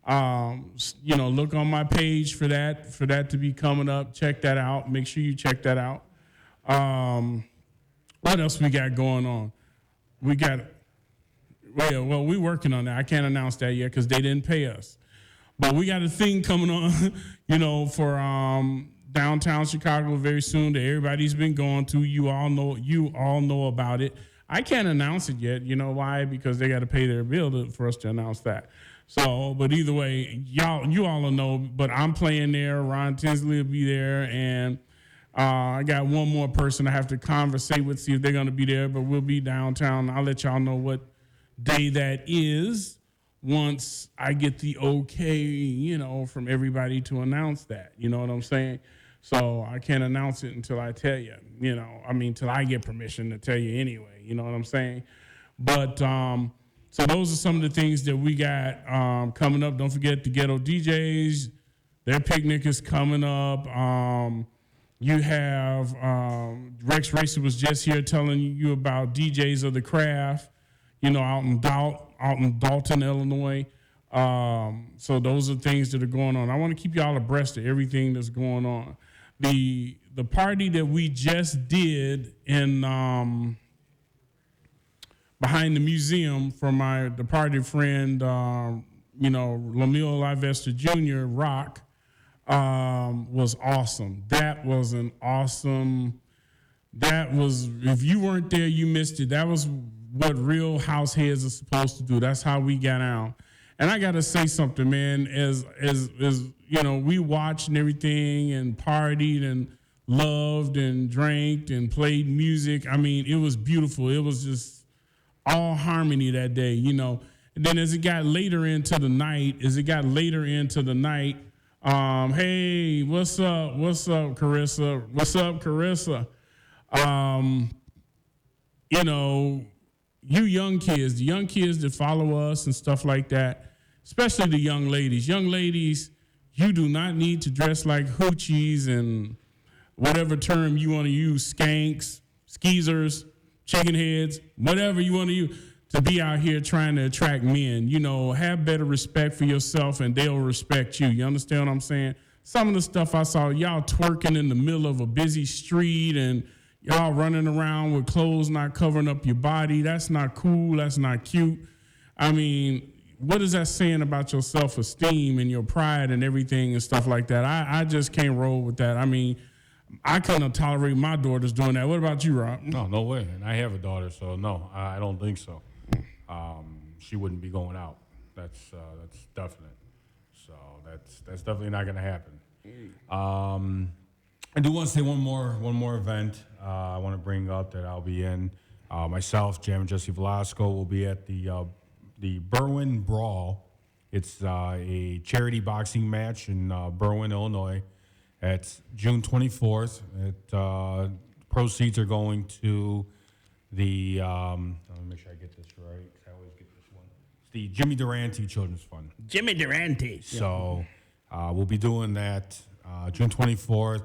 look on my page for that to be coming up. Check that out. Make sure you check that out. What else we got going on? Well, we're working on that. I can't announce that yet because they didn't pay us. But we got a thing coming on, for downtown Chicago very soon that everybody's been going to. You all know about it. I can't announce it yet. You know why? Because they got to pay their bill for us to announce that. So, but either way, you all will know. But I'm playing there. Ron Tinsley will be there, and I got one more person I have to conversate with, see if they're going to be there. But we'll be downtown. I'll let y'all know what day that is once I get the okay, from everybody to announce that. You know what I'm saying? So I can't announce it until I tell you, till I get permission to tell you anyway. You know what I'm saying? But so those are some of the things that we got coming up. Don't forget the Ghetto DJs. Their picnic is coming up. You have Rex Racer was just here telling you about DJs of the Craft, out in Dalton, Illinois. So those are things that are going on. I want to keep y'all abreast of everything that's going on. The party that we just did in behind the museum for my departed friend, Lamille Livester Jr., Rock, was awesome. That was if you weren't there, you missed it. That was what real house heads are supposed to do. That's how we got out. And I got to say something, man, as we watched and everything and partied and loved and drank and played music. I mean, it was beautiful. It was just all harmony that day, And then as it got later into the night, hey, what's up, Carissa? What's up, Carissa? You young kids, the young kids that follow us and stuff like that, especially the young ladies. Young ladies, you do not need to dress like hoochies and whatever term you want to use, skanks, skeezers, chicken heads, whatever you want to use, to be out here trying to attract men. Have better respect for yourself and they'll respect you. You understand what I'm saying? Some of the stuff I saw, y'all twerking in the middle of a busy street and y'all running around with clothes not covering up your body. That's not cool. That's not cute. I mean, what is that saying about your self-esteem and your pride and everything and stuff like that? I just can't roll with that. I mean, I couldn't tolerate my daughters doing that. What about you, Rob? No way. And I have a daughter, so no, I don't think so. She wouldn't be going out. That's definite. So that's definitely not going to happen. I do want to say one more event I want to bring up that I'll be in. Myself, Jam and Jesse Velasco will be at the Berwyn Brawl. It's a charity boxing match in Berwyn, Illinois. It's June 24th. Proceeds are going to the, let me make sure I get this right, 'cause I always get this one. It's the Jimmy Durante Children's Fund. Jimmy Durante. So we'll be doing that June 24th.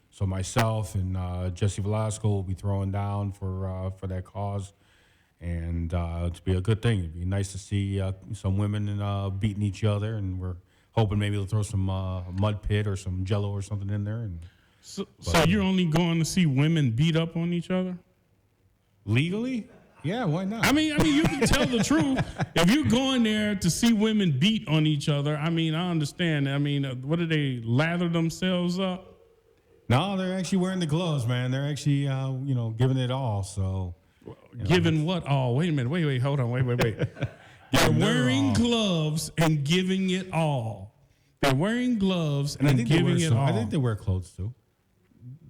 So myself and Jesse Velasco will be throwing down for that cause. And it'd be a good thing. It'd be nice to see some women beating each other. And we're hoping maybe they'll throw some mud pit or some Jello or something in there. And So you're only going to see women beat up on each other? Legally? Yeah, why not? I mean, you can tell the truth. If you're going there to see women beat on each other, I mean, I understand. I mean, what do they lather themselves up? No, they're actually wearing the gloves, man. They're actually, giving it all. So, giving what all? Wait a minute. Wait. Hold on. Wait. They're wearing gloves and giving it all. They're wearing gloves and giving it all. I think they wear clothes too.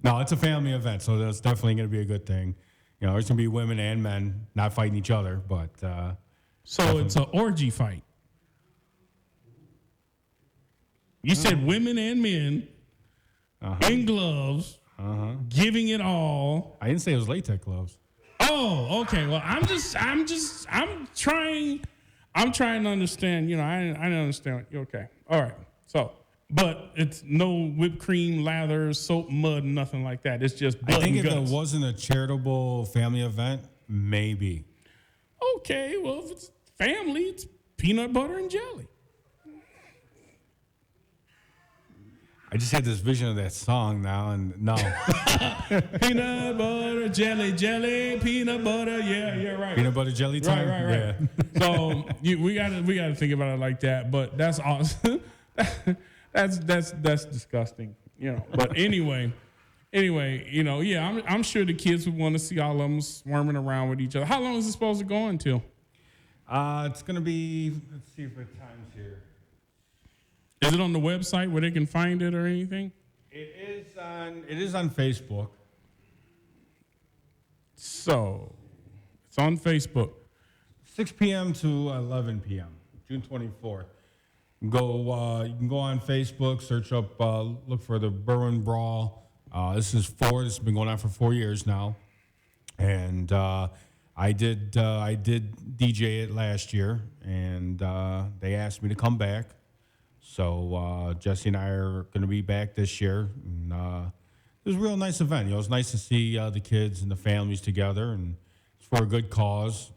No, it's a family event, so that's definitely going to be a good thing. There's going to be women and men not fighting each other, but so it's an orgy fight. You said women and men in gloves, giving it all. I didn't say it was latex gloves. Oh, okay. Well, I'm trying to understand. I don't understand. Okay. All right. So, but it's no whipped cream, lather, soap, mud, nothing like that. It's just blood I think and if guts. it wasn't a charitable family event, maybe. Okay. Well, if it's family, it's peanut butter and jelly. I just had this vision of that song now, and no. Peanut butter, jelly, peanut butter. Yeah, you're right. Peanut butter jelly time? Right. Yeah. So we gotta think about it like that. But that's awesome. that's disgusting. But anyway, I'm sure the kids would want to see all of them swarming around with each other. How long is it supposed to go until? It's gonna be. Let's see if the time's here. Is it on the website where they can find it or anything? It is on Facebook. So it's on Facebook. 6 p.m. to 11 p.m. June 24th. You can go on Facebook, search up, look for the Berwyn Brawl. This has been going on for 4 years now, and I did DJ it last year, and they asked me to come back. So Jesse and I are going to be back this year. And, it was a real nice event. It was nice to see the kids and the families together, and it's for a good cause.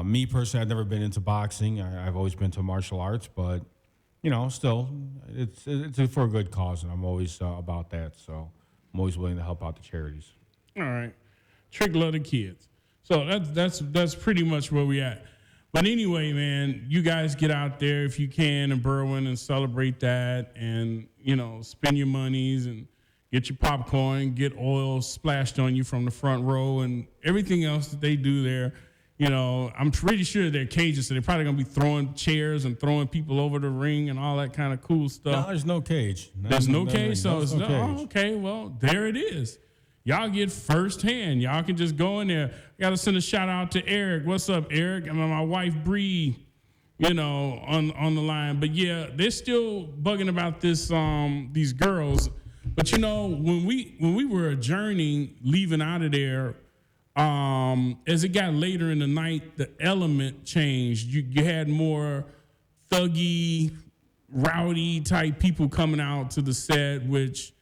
Me personally, I've never been into boxing. I've always been to martial arts, but still, it's for a good cause, and I'm always about that. So I'm always willing to help out the charities. All right, trick love the kids. So that's pretty much where we at. But anyway, man, you guys get out there if you can in Berwyn and celebrate that, and spend your monies and get your popcorn, get oil splashed on you from the front row, and everything else that they do there. I'm pretty sure they're cages, so they're probably gonna be throwing chairs and throwing people over the ring and all that kind of cool stuff. No, there's no cage. There's no cage, so it's no cage. Oh, okay. Well, there it is. Y'all get firsthand. Y'all can just go in there. Got to send a shout out to Eric. What's up, Eric? And my wife Bree, on the line. But yeah, they're still bugging about this. These girls. But when we were adjourning, leaving out of there, as it got later in the night, the element changed. You had more thuggy, rowdy type people coming out to the set, which.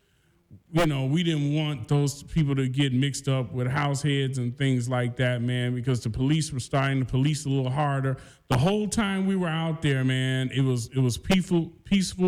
We didn't want those people to get mixed up with house heads and things like that, man, because the police were starting to police a little harder. The whole time we were out there, man, it was peaceful,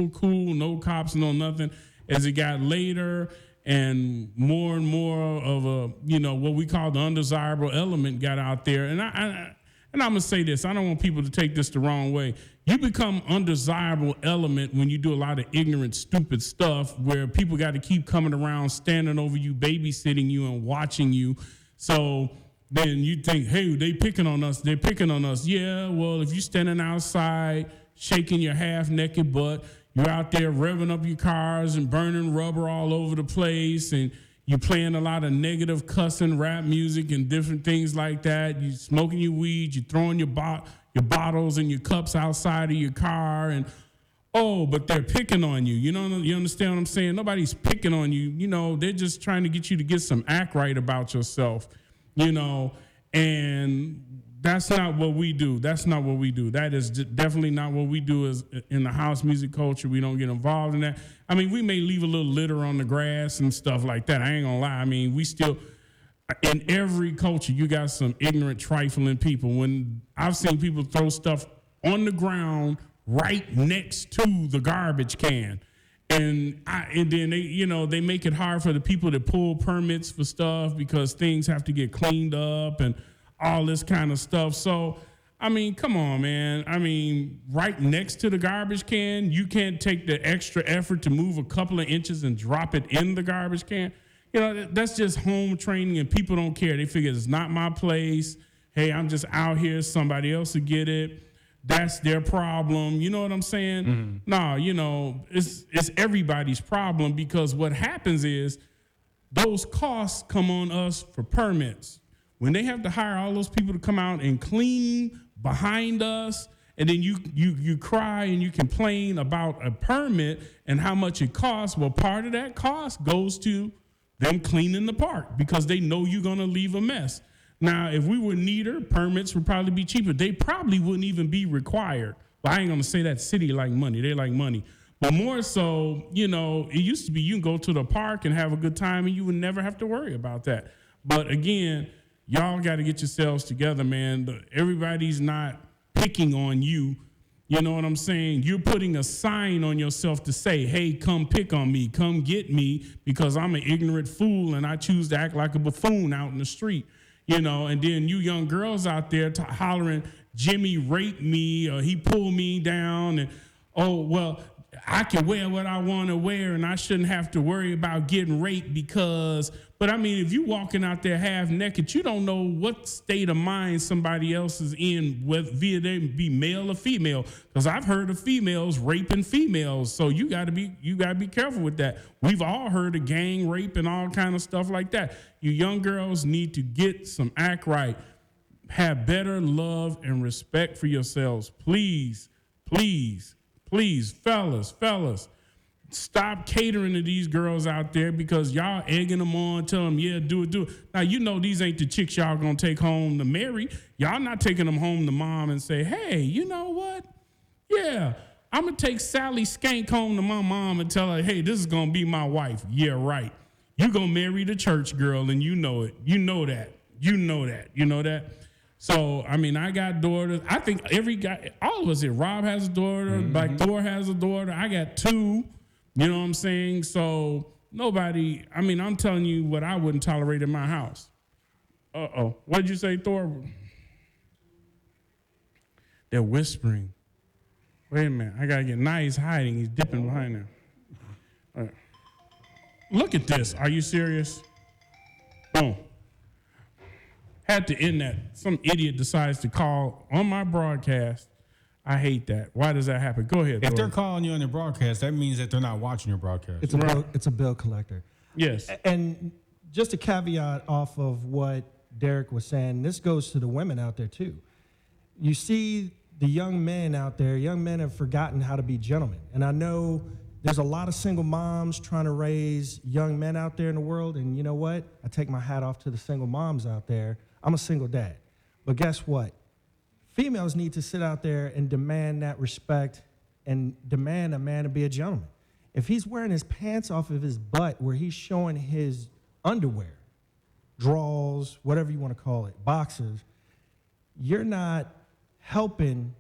cool, no cops, no nothing. As it got later and more of a, what we call the undesirable element got out there. And I'm going to say this. I don't want people to take this the wrong way. You become undesirable element when you do a lot of ignorant, stupid stuff where people got to keep coming around, standing over you, babysitting you, and watching you. So then you think, hey, they picking on us. They're picking on us. Yeah, well, if you're standing outside, shaking your half-naked butt, you're out there revving up your cars and burning rubber all over the place, and you're playing a lot of negative cussing rap music and different things like that. You smoking your weed, you throwing your bottles and your cups outside of your car, and but they're picking on you. You know, you understand what I'm saying? Nobody's picking on you. You know, they're just trying to get you to get some act right about yourself, you know, and that's not what we do. That's not what we do. That is definitely not what we do as in the house music culture. We don't get involved in that. I mean, we may leave a little litter on the grass and stuff like that. I ain't gonna lie. I mean, we still, in every culture, you got some ignorant, trifling people. When I've seen people throw stuff on the ground right next to the garbage can. And then they make it hard for the people to pull permits for stuff because things have to get cleaned up and all this kind of stuff. So, I mean, come on, man. I mean, right next to the garbage can, you can't take the extra effort to move a couple of inches and drop it in the garbage can. You know, that's just home training, and people don't care. They figure it's not my place. Hey, I'm just out here. Somebody else will get it. That's their problem. You know what I'm saying? Mm-hmm. No, you know, it's everybody's problem, because what happens is those costs come on us for permits. When they have to hire all those people to come out and clean behind us, and then you cry and you complain about a permit and how much it costs, well, part of that cost goes to them cleaning the park because they know you're going to leave a mess. Now, if we were neater, permits would probably be cheaper. They probably wouldn't even be required. But I ain't going to say that city like money. They like money. But more so, you know, it used to be you can go to the park and have a good time and you would never have to worry about that. But again, y'all got to get yourselves together, man. Everybody's not picking on you. You know what I'm saying? You're putting a sign on yourself to say, hey, come pick on me. Come get me because I'm an ignorant fool and I choose to act like a buffoon out in the street. You know, and then you young girls out there hollering, Jimmy raped me, or he pulled me down, and, oh, well, I can wear what I want to wear, and I shouldn't have to worry about getting raped because, but I mean, if you walking out there half naked, you don't know what state of mind somebody else is in, whether they be male or female, because I've heard of females raping females, so you gotta be careful with that. We've all heard of gang rape and all kind of stuff like that. You young girls need to get some act right. Have better love and respect for yourselves. Please, please, please, fellas, stop catering to these girls out there because y'all egging them on, tell them, yeah, do it. Now, you know these ain't the chicks y'all gonna take home to marry. Y'all not taking them home to mom and say, hey, you know what? Yeah, I'm gonna take Sally Skank home to my mom and tell her, hey, this is gonna be my wife. Yeah, right. You gonna marry the church girl and you know it. You know that. So, I mean, I got daughters. I think every guy, all of us here, Rob has a daughter, like Thor has a daughter. I got two, you know what I'm saying? So nobody, I mean, I'm telling you what I wouldn't tolerate in my house. Uh-oh. What did you say, Thor? They're whispering. Wait a minute. I got to get nice hiding. He's dipping behind there. All right. Look at this. Are you serious? Boom. Had to end that. Some idiot decides to call on my broadcast. I hate that. Why does that happen? Go ahead. If they're calling you on their broadcast, that means that they're not watching your broadcast. It's a bill collector. Yes. And just a caveat off of what Derek was saying, this goes to the women out there too. You see the young men out there, young men have forgotten how to be gentlemen. And I know there's a lot of single moms trying to raise young men out there in the world. And you know what? I take my hat off to the single moms out there. I'm a single dad. But guess what? Females need to sit out there and demand that respect and demand a man to be a gentleman. If he's wearing his pants off of his butt where he's showing his underwear, drawers, whatever you want to call it, boxers, you're not helping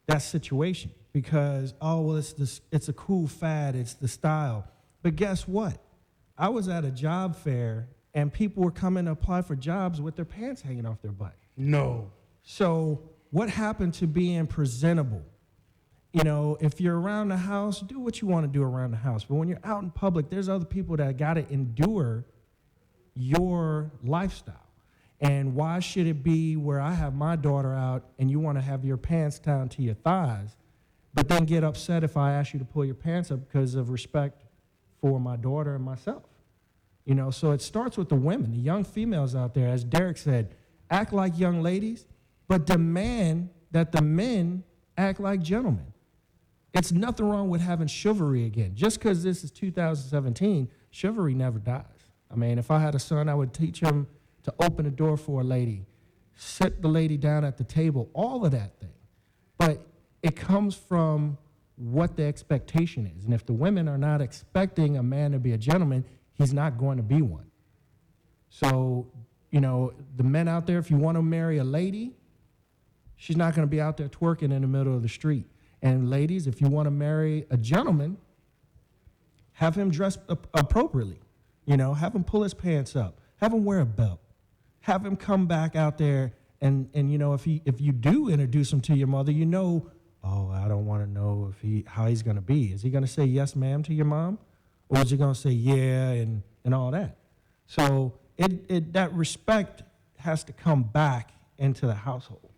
that situation because, oh, well, it's a cool fad, it's the style. But guess what? I was at a job fair and people were coming to apply for jobs with their pants hanging off their butt. No. So what happened to being presentable? You know, if you're around the house, do what you want to do around the house. But when you're out in public, there's other people that got to endure your lifestyle. And why should it be where I have my daughter out and you want to have your pants down to your thighs but then get upset if I ask you to pull your pants up because of respect for my daughter and myself. You know, so it starts with the women, the young females out there, as Derek said, act like young ladies, but demand that the men act like gentlemen. It's nothing wrong with having chivalry again. Just because this is 2017, chivalry never dies. I mean, if I had a son, I would teach him to open a door for a lady, sit the lady down at the table, all of that thing. But it comes from what the expectation is. And if the women are not expecting a man to be a gentleman, he's not going to be one. So, you know, the men out there, if you want to marry a lady, she's not going to be out there twerking in the middle of the street. And ladies, if you want to marry a gentleman, have him dress appropriately. You know, have him pull his pants up. Have him wear a belt. Have him come back out there and you know, if you do introduce him to your mother, you know, oh, I don't want to know how he's going to be. Is he going to say yes, ma'am, to your mom? Or is he going to say yeah and all that? So that respect has to come back into the household,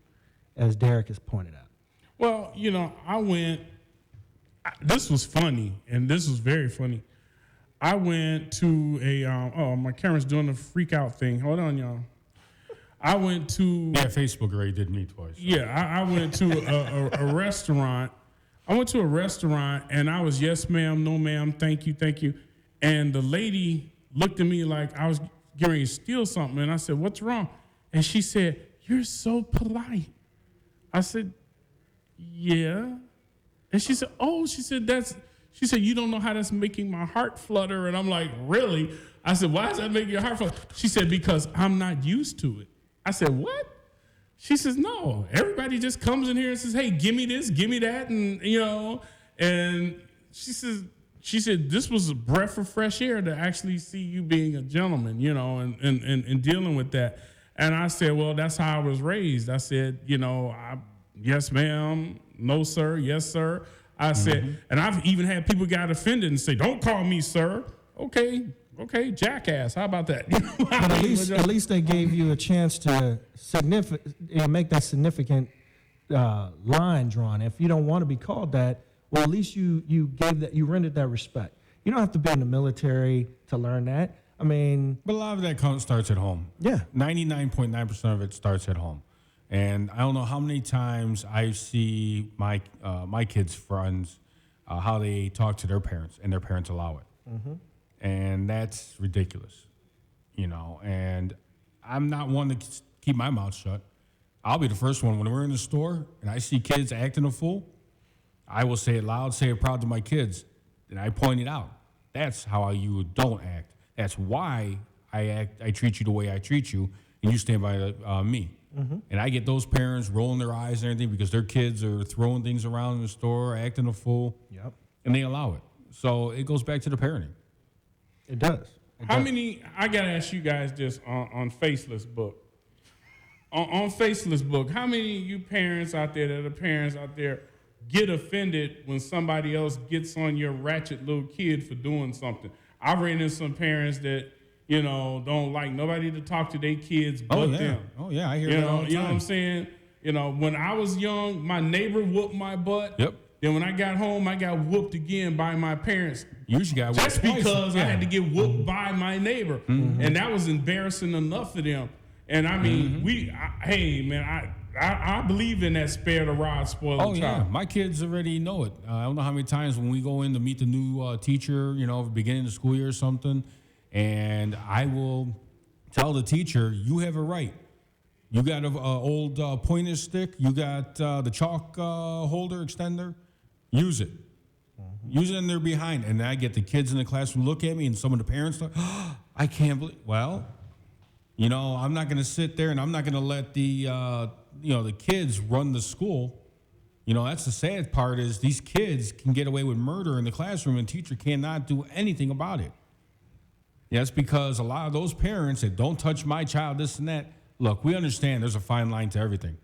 as Derek has pointed out. Well, you know, this was funny, and this was very funny. I went to my camera's doing the freak out thing. Hold on, y'all. I went to... Yeah, Facebook already did me twice. So. Yeah, I went to a restaurant. I went to a restaurant, and I was, yes, ma'am, no, ma'am, thank you, thank you. And the lady looked at me like I was getting ready to steal something, and I said, what's wrong? And she said, you're so polite. I said, yeah. And she said, she said, you don't know how that's making my heart flutter. And I'm like, really? I said, why is that making your heart flutter? She said, because I'm not used to it. I said, what? She says, no, everybody just comes in here and says, hey, give me this, give me that. And, you know, and she said, this was a breath of fresh air to actually see you being a gentleman, you know, and dealing with that. And I said, well, that's how I was raised. I said, you know, yes, ma'am, no, sir, yes, sir. I said, and I've even had people got offended and say, don't call me sir. Okay, jackass. How about that? But at least they gave you a chance to make that significant line drawn. If you don't want to be called that, well, at least you rendered that respect. You don't have to be in the military to learn that. I mean, but a lot of that starts at home. Yeah, 99.9% of it starts at home. And I don't know how many times I see my kids' friends, how they talk to their parents, and their parents allow it. Mm-hmm. And that's ridiculous, you know. And I'm not one to keep my mouth shut. I'll be the first one. When we're in the store and I see kids acting a fool, I will say it loud, say it proud to my kids. And I point it out. That's how you don't act. That's why I treat you the way I treat you, and you stand by me. Mm-hmm. And I get those parents rolling their eyes and everything because their kids are throwing things around in the store, acting a fool. Yep. And they allow it. So it goes back to the parenting. It does. How many, I got to ask you guys this on Faceless Book. On Faceless Book, how many of you parents out there that are parents out there get offended when somebody else gets on your ratchet little kid for doing something? I've ran into some parents that, you know, don't like nobody to talk to their kids but them. Oh, yeah, I hear that all the time. You know what I'm saying? You know, when I was young, my neighbor whooped my butt. Yep. Then when I got home, I got whooped again by my parents. You usually got whooped just twice. because I had to get whooped by my neighbor. Mm-hmm. And that was embarrassing enough for them. And I mean, I believe in that spare the rod, spoil the child. Yeah, my kids already know it. I don't know how many times when we go in to meet the new teacher, you know, beginning of the school year or something, and I will tell the teacher, you have a right. You got an old pointer stick. You got the chalk holder extender. Use it. Mm-hmm. Use it in there behind. And I get the kids in the classroom look at me, and some of the parents look, oh, I can't believe. Well, you know, I'm not going to sit there, and I'm not going to let the kids run the school. You know, that's the sad part is these kids can get away with murder in the classroom, and the teacher cannot do anything about it. Yeah, it's because a lot of those parents that don't touch my child, this and that. Look, we understand there's a fine line to everything.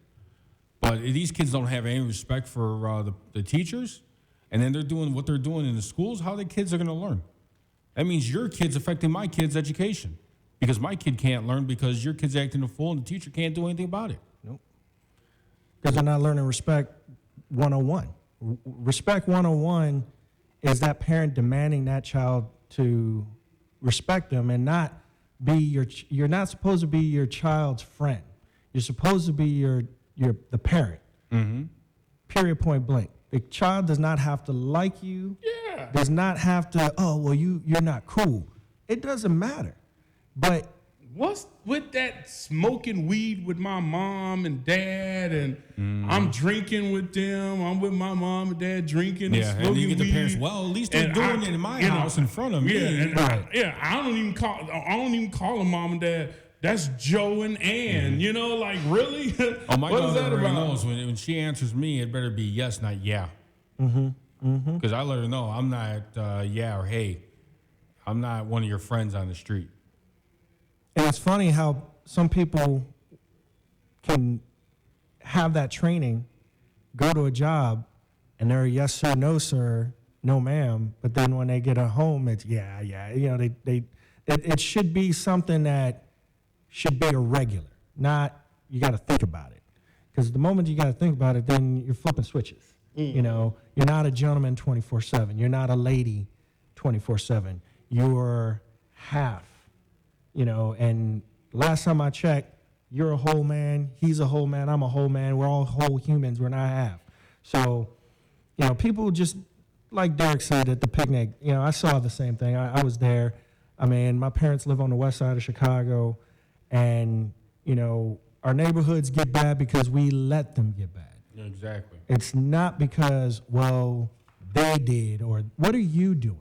But if these kids don't have any respect for the teachers, and then they're doing what they're doing in the schools, how the kids are going to learn? That means your kid's affecting my kid's education. Because my kid can't learn because your kid's acting a fool and the teacher can't do anything about it. Nope. Because they're not learning respect 101. Respect 101 is that parent demanding that child to respect them and not be you're not supposed to be your child's friend. You're supposed to be the parent. Mm-hmm. Period, point blank. The child does not have to like you. Yeah. Does not have to, oh, well, you're not cool. It doesn't matter. But what's with that smoking weed with my mom and dad, and I'm drinking with them. I'm with my mom and dad drinking and smoking and you get weed. the parents, well, at least they're doing it in my house in front of me. Yeah, and I don't even call them mom and dad. That's Joe and Ann. You know, like, really? Oh, my what is daughter that already about? knows when she answers me, it better be yes, not yeah. Because I let her know I'm not yeah or hey. I'm not one of your friends on the street. And it's funny how some people can have that training, go to a job, and they're yes sir, no sir, no ma'am. But then when they get at home, it's yeah. You know, it should be something that should be a regular, not you got to think about it. Because the moment you got to think about it, then you're flipping switches. You know, you're not a gentleman 24/7. You're not a lady 24/7. You're half. You know, and last time I checked, you're a whole man, he's a whole man, I'm a whole man. We're all whole humans. We're not half. So, you know, people just, like Derek said at the picnic, you know, I saw the same thing. I was there. I mean, my parents live on the west side of Chicago, and, you know, our neighborhoods get bad because we let them get bad. Yeah, exactly. It's not because, well, they did, or what are you doing?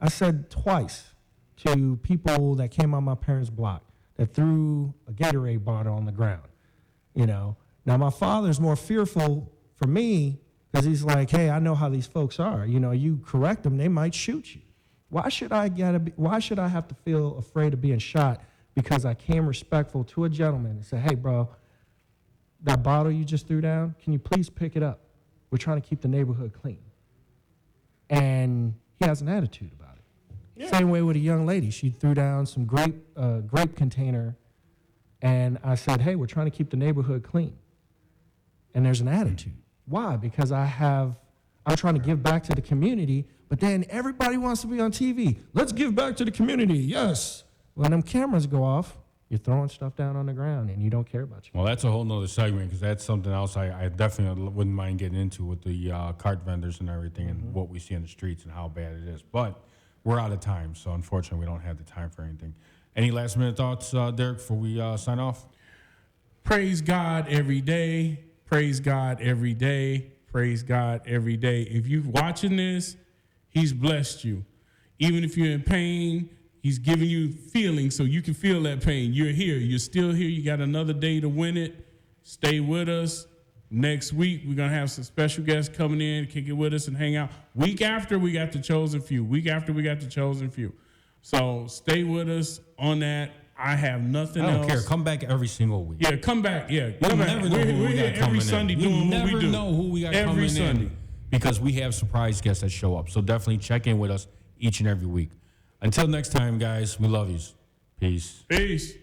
I said twice to people that came on my parents' block that threw a Gatorade bottle on the ground, you know. Now, my father's more fearful for me because he's like, hey, I know how these folks are. You know, you correct them, they might shoot you. Why should I have to feel afraid of being shot because I came respectful to a gentleman and said, hey, bro, that bottle you just threw down, can you please pick it up? We're trying to keep the neighborhood clean. And he has an attitude about it. Yeah. Same way with a young lady. She threw down some grape container, and I said, hey, we're trying to keep the neighborhood clean. And there's an attitude. Why? Because I'm trying to give back to the community, but then everybody wants to be on TV. Let's give back to the community, yes. When them cameras go off, you're throwing stuff down on the ground, and you don't care about you. Well, that's a whole nother segment because that's something else I definitely wouldn't mind getting into with the cart vendors and everything and what we see in the streets and how bad it is. But we're out of time, so unfortunately we don't have the time for anything. Any last minute thoughts, Derek, before we sign off? Praise God every day. Praise God every day. Praise God every day. If you're watching this, he's blessed you. Even if you're in pain, he's giving you feelings so you can feel that pain. You're here. You're still here. You got another day to win it. Stay with us. Next week, we're going to have some special guests coming in, kick it with us, and hang out. Week after, we got the chosen few. So stay with us on that. I have nothing else. I don't care. Come back every single week. Yeah, come back. Yeah, You'll never know who we got coming in. Sunday doing what we do. You'll never know who we got coming in because we have surprise guests that show up. So definitely check in with us each and every week. Until next time, guys, we love you. Peace. Peace.